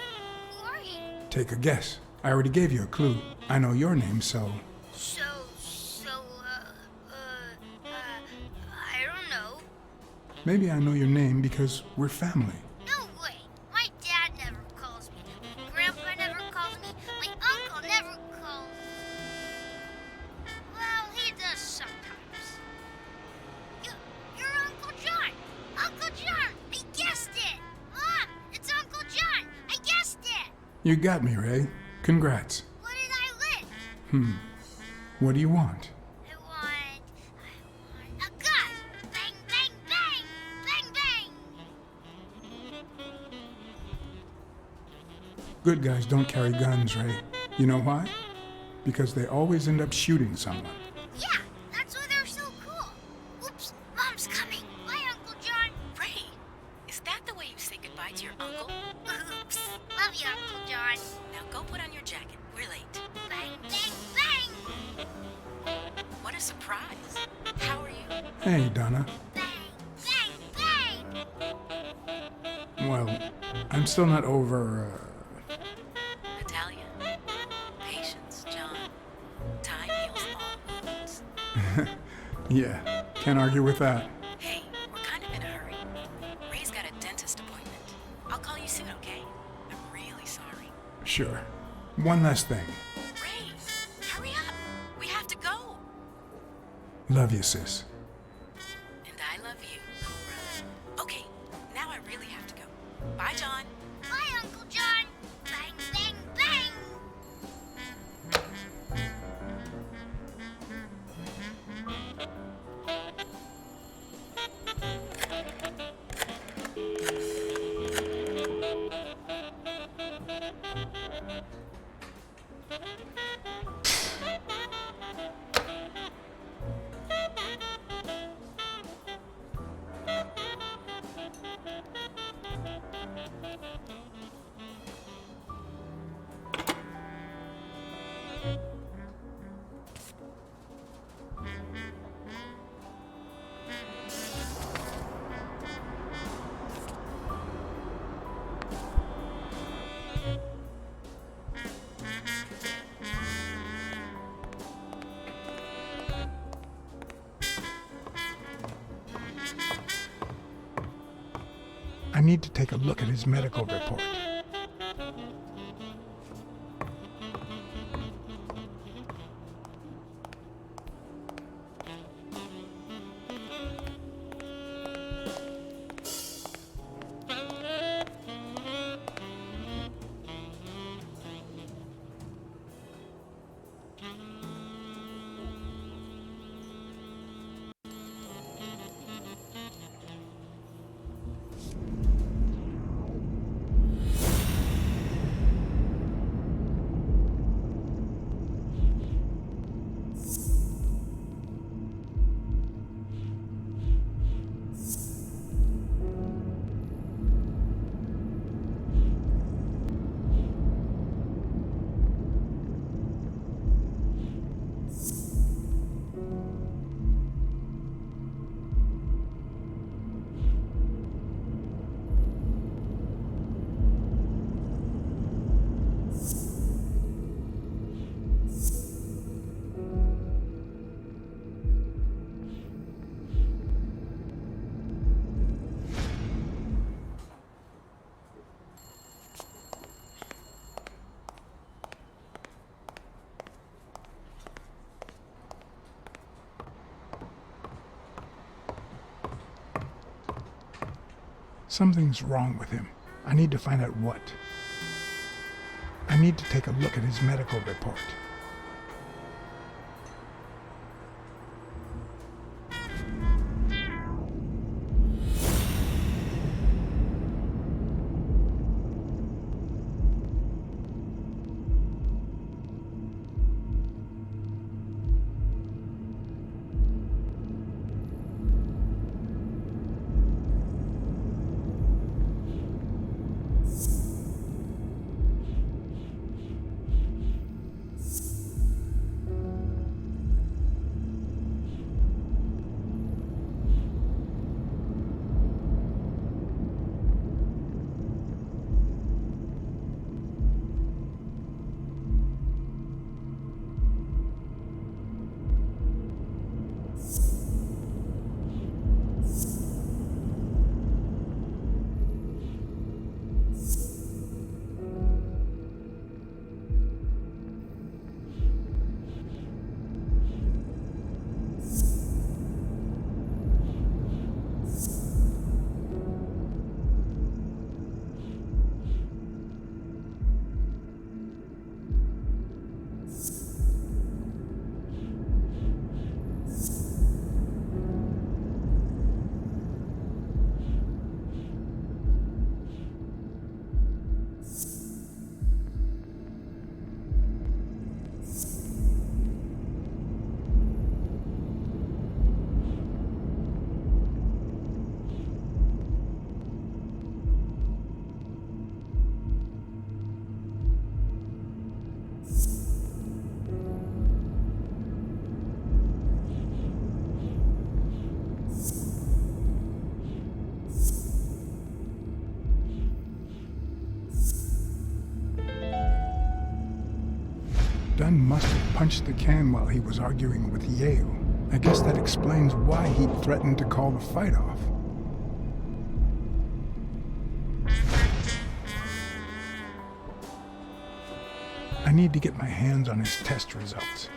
Who are you? Take a guess. I already gave you a clue. I know your name, so... I don't know. Maybe I know your name because we're family. No way. My dad never calls me. My grandpa never calls me. My uncle never calls. Well, he does sometimes. You're Uncle John. Uncle John. I guessed it. Mom, it's Uncle John. I guessed it. You got me, Ray. Congrats. What did I win? What do you want? I want a gun. Bang, bang, bang. Bang, bang. Good guys don't carry guns, Ray. You know why? Because they always end up shooting someone. Yeah, that's why they're so cool. Oops, Mom's coming. Bye, Uncle John. Ray, is that the way you say goodbye to your uncle? Oops. Love you, Uncle John. Now go put on your jacket. We're late. Bang, bang, bang. What a surprise. How are you? Hey, Donna. Bang, bang, bang. Well, I'm still not over, Natalia. Patience, John. Time heals all wounds. Yeah, can't argue with that. Hey, we're kind of in a hurry. Ray's got a dentist appointment. I'll call you soon, okay? I'm really sorry. Sure. One last thing. Ray, hurry up. We have to go. Love you, sis. And I love you, little brother. Okay, now I really have to go. Bye, John. Bye, Uncle John. Bang, bang, bang. I need to take a look at his medical report. Something's wrong with him. I need to find out what. I need to take a look at his medical report. Dunn must have punched the can while he was arguing with Yale. I guess that explains why he threatened to call the fight off. I need to get my hands on his test results.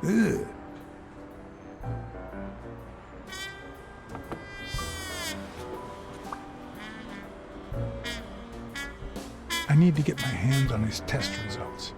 Ugh. I need to get my hands on his test results.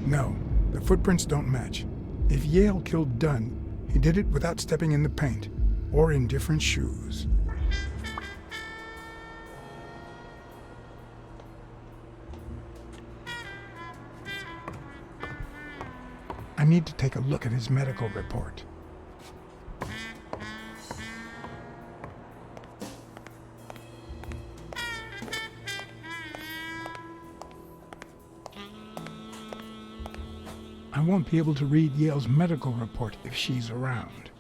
No, the footprints don't match. If Yale killed Dunn, he did it without stepping in the paint, or in different shoes. I need to take a look at his medical report. I won't be able to read Yale's medical report if she's around.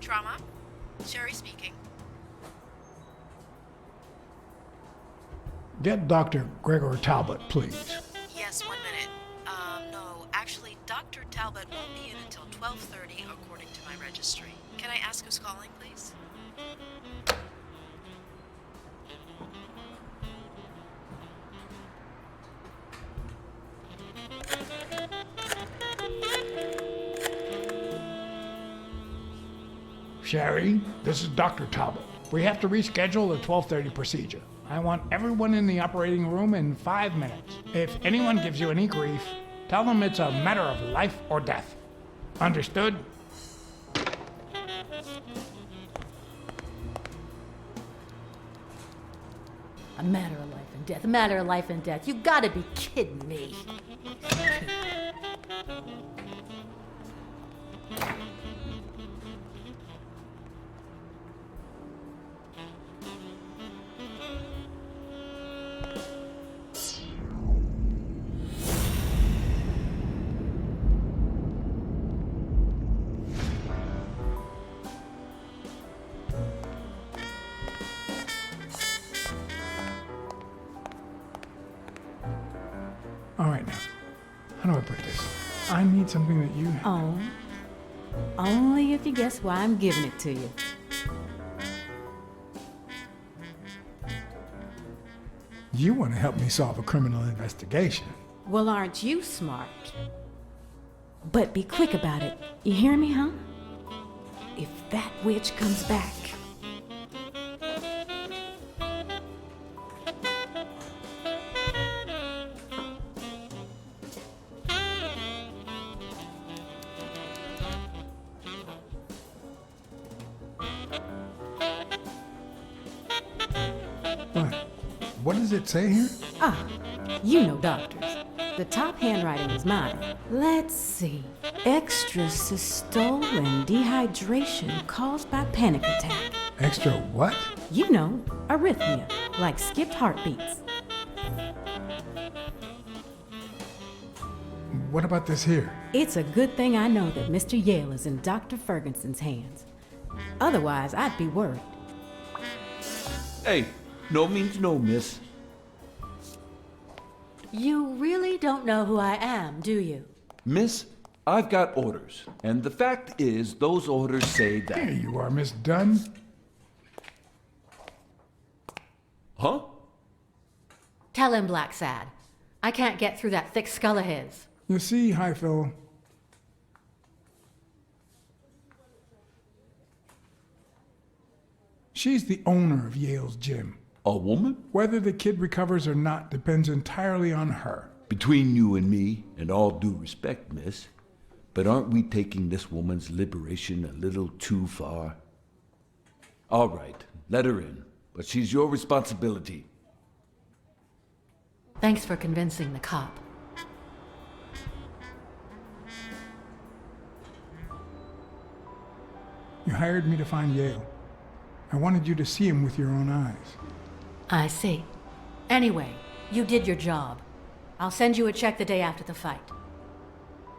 Trauma? Sherry speaking. Get Dr. Gregor Talbot, please. Yes, 1 minute. No, actually, Dr. Talbot won't be in until 12:30 according to my registry. Can I ask who's calling, please? Sherry, this is Dr. Talbot. We have to reschedule the 12:30 procedure. I want everyone in the operating room in 5 minutes. If anyone gives you any grief, tell them it's a matter of life or death. Understood? A matter of life and death. A matter of life and death. You gotta be kidding me. All right now. How do I put this? I need something that you have. Oh, only if you guess why I'm giving it to you. You want to help me solve a criminal investigation. Well, aren't you smart? But be quick about it. You hear me, huh? If that witch comes back. What does it say here? Ah, you know doctors. The top handwriting is mine. Let's see. Extrasystole and dehydration caused by panic attack. Extra what? You know, arrhythmia, like skipped heartbeats. What about this here? It's a good thing I know that Mr. Yale is in Dr. Ferguson's hands. Otherwise, I'd be worried. Hey, no means no, miss. You really don't know who I am, do you? Miss, I've got orders. And the fact is, those orders say that... Here you are, Miss Dunn. Huh? Tell him, Blacksad. I can't get through that thick skull of his. You see, Highfill, she's the owner of Yale's gym. A woman? Whether the kid recovers or not depends entirely on her. Between you and me, and all due respect, miss, but aren't we taking this woman's liberation a little too far? All right, let her in, but she's your responsibility. Thanks for convincing the cop. You hired me to find Yale. I wanted you to see him with your own eyes. I see. Anyway, you did your job. I'll send you a check the day after the fight.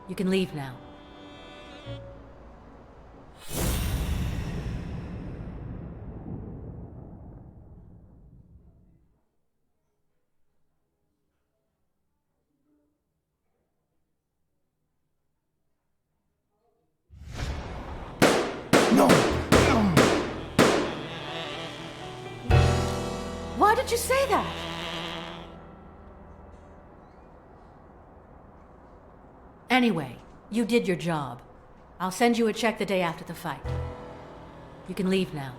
You can leave now. No! Why did you say that? Anyway, you did your job. I'll send you a check the day after the fight. You can leave now.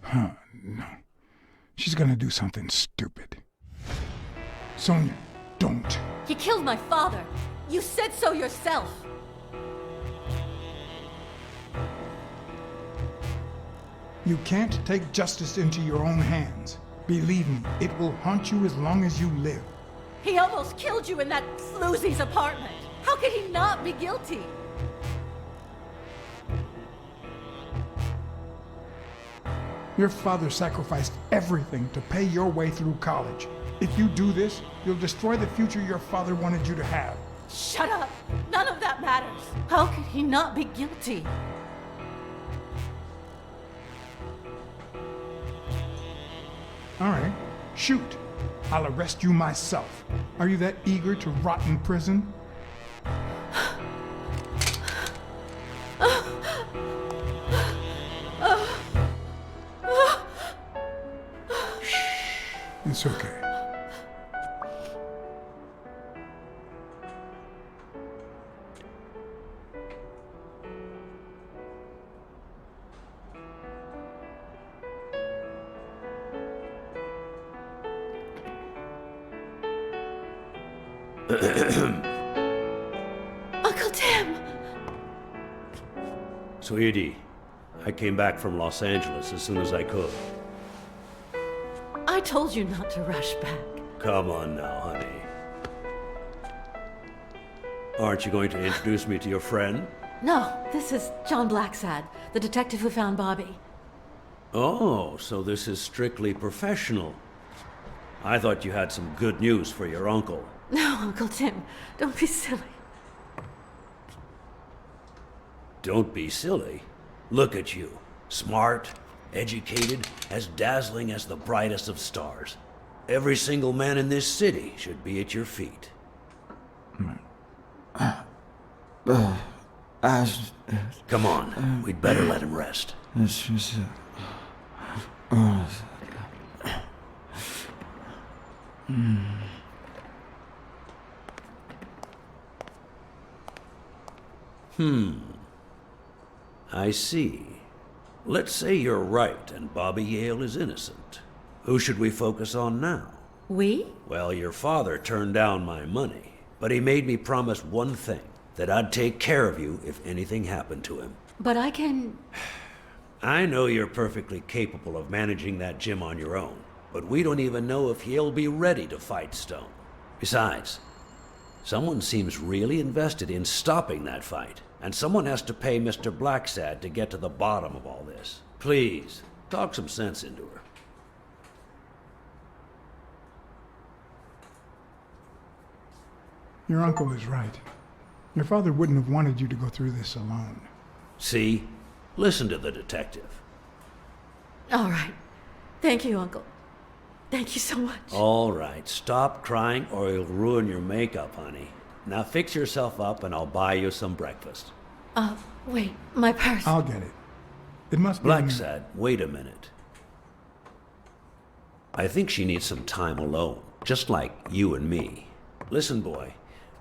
Huh, no. She's gonna do something stupid. Sonia, don't. He killed my father. You said so yourself. You can't take justice into your own hands. Believe me, it will haunt you as long as you live. He almost killed you in that floozy's apartment. How could he not be guilty? Your father sacrificed everything to pay your way through college. If you do this, you'll destroy the future your father wanted you to have. Shut up! None of that matters. How could he not be guilty? All right, shoot. I'll arrest you myself. Are you that eager to rot in prison? It's okay. Uncle Tim! Sweetie, I came back from Los Angeles as soon as I could. I told you not to rush back. Come on now, honey. Aren't you going to introduce me to your friend? No, this is John Blacksad, the detective who found Bobby. Oh, so this is strictly professional. I thought you had some good news for your uncle. No, Uncle Tim, don't be silly. Don't be silly. Look at you. Smart, educated, as dazzling as the brightest of stars. Every single man in this city should be at your feet. Come on, we'd better let him rest. I see. Let's say you're right and Bobby Yale is innocent. Who should we focus on now? We? Well, your father turned down my money, but he made me promise one thing, that I'd take care of you if anything happened to him. But I can... I know you're perfectly capable of managing that gym on your own, but we don't even know if he'll be ready to fight Stone. Besides, someone seems really invested in stopping that fight, and someone has to pay Mr. Blacksad to get to the bottom of all this. Please, talk some sense into her. Your uncle is right. Your father wouldn't have wanted you to go through this alone. See? Listen to the detective. All right. Thank you, Uncle. Thank you so much. All right, stop crying or you'll ruin your makeup, honey. Now fix yourself up and I'll buy you some breakfast. Wait, my purse. I'll get it. It must be... Blacksad, wait a minute. I think she needs some time alone, just like you and me. Listen, boy,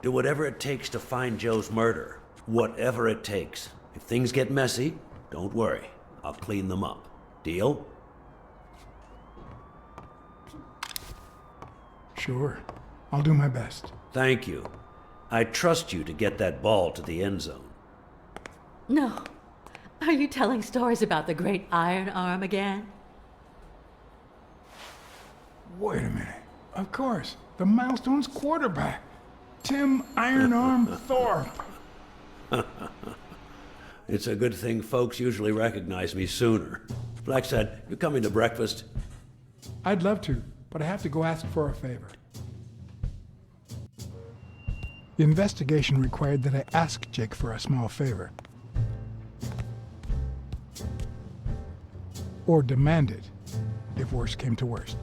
do whatever it takes to find Joe's murder. Whatever it takes. If things get messy, don't worry. I'll clean them up. Deal? Sure. I'll do my best. Thank you. I trust you to get that ball to the end zone. No. Are you telling stories about the great iron arm again? Wait a minute. Of course. The Milestones quarterback. Tim Iron Arm Thorpe. It's a good thing folks usually recognize me sooner. Blacksad, you coming to breakfast? I'd love to, but I have to go ask for a favor. The investigation required that I ask Jake for a small favor. Or demand it, if worst came to worst.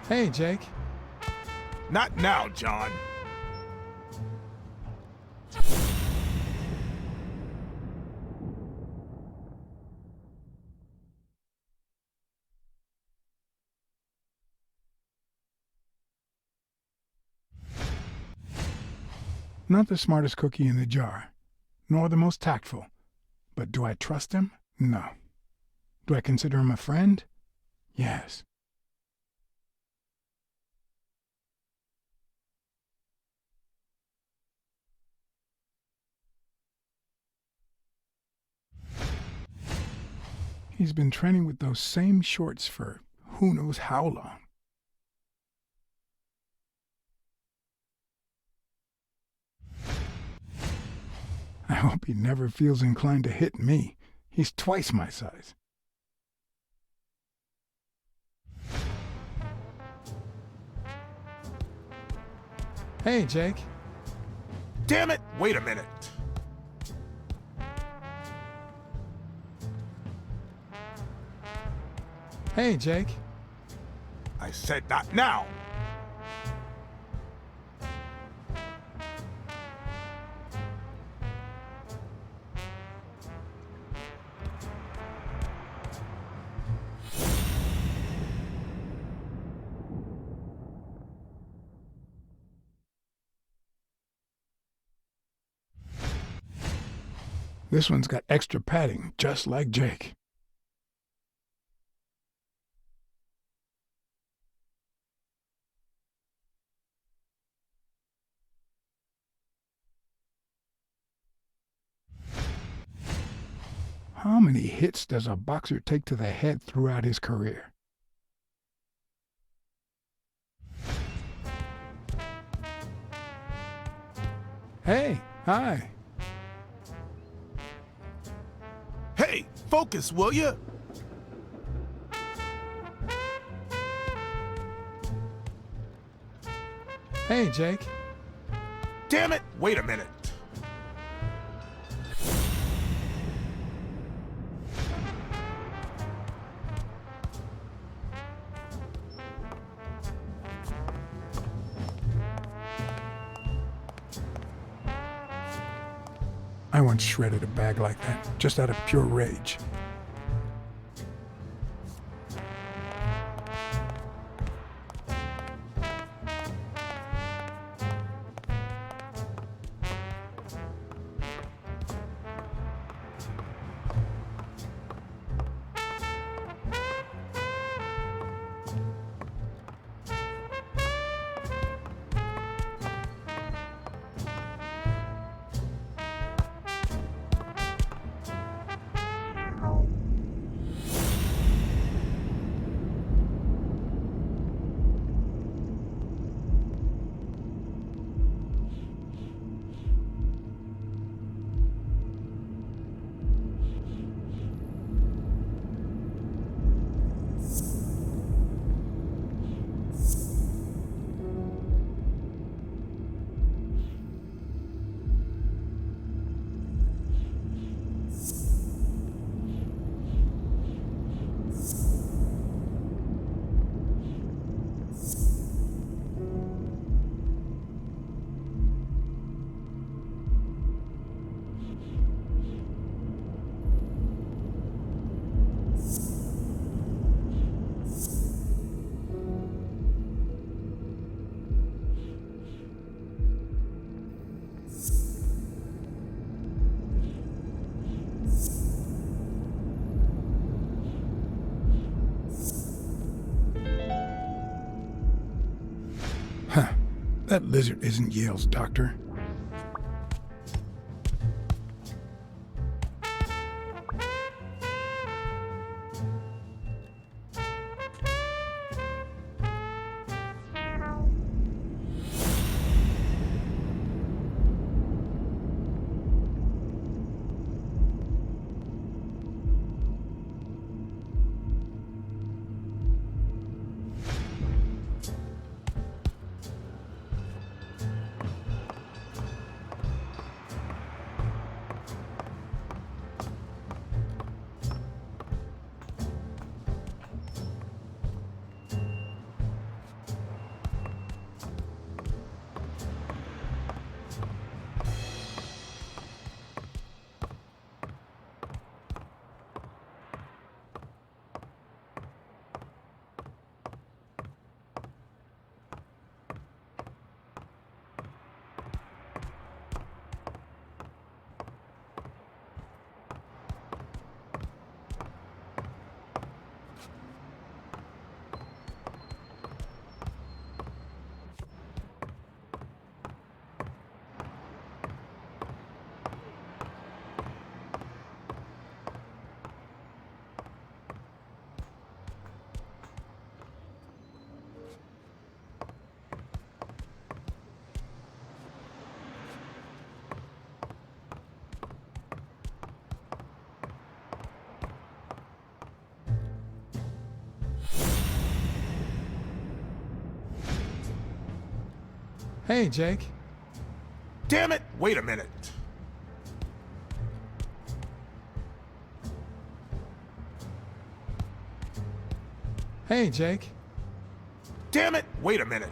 Hey, Jake. Not now, John. Not the smartest cookie in the jar, nor the most tactful. But do I trust him? No. Do I consider him a friend? Yes. He's been training with those same shorts for who knows how long. I hope he never feels inclined to hit me. He's twice my size. Hey, Jake. Damn it! Wait a minute. Hey, Jake. I said not now. This one's got extra padding, just like Jake. How many hits does a boxer take to the head throughout his career? Hey, hi. Hey, focus, will ya? Hey, Jake. Damn it! Wait a minute. I once shredded a bag like that, just out of pure rage. Huh. That lizard isn't Yale's doctor. Hey, Jake. Damn it! Wait a minute. Hey, Jake. Damn it! Wait a minute.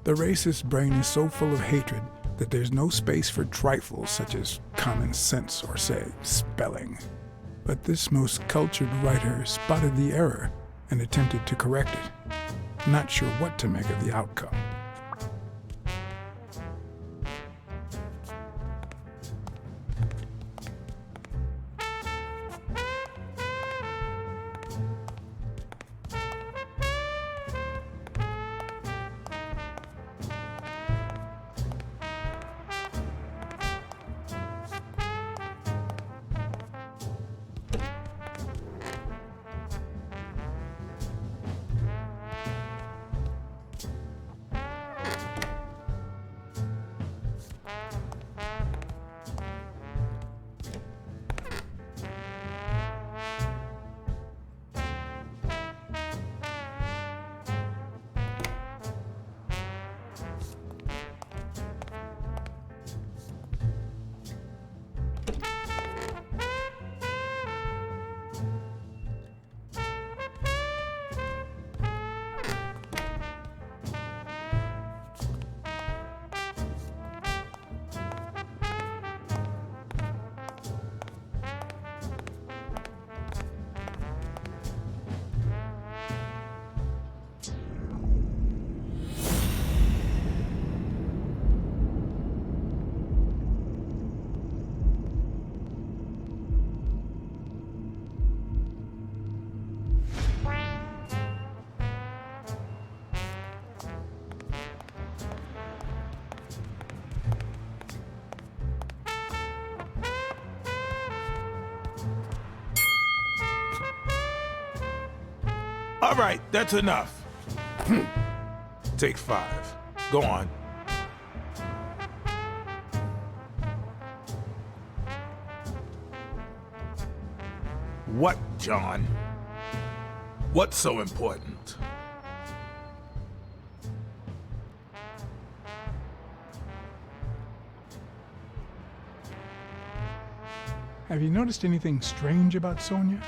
The racist brain is so full of hatred that there's no space for trifles such as common sense or, say, spelling. But this most cultured writer spotted the error and attempted to correct it, not sure what to make of the outcome. All right, that's enough. Take 5. Go on. What, John? What's so important? Have you noticed anything strange about Sonia?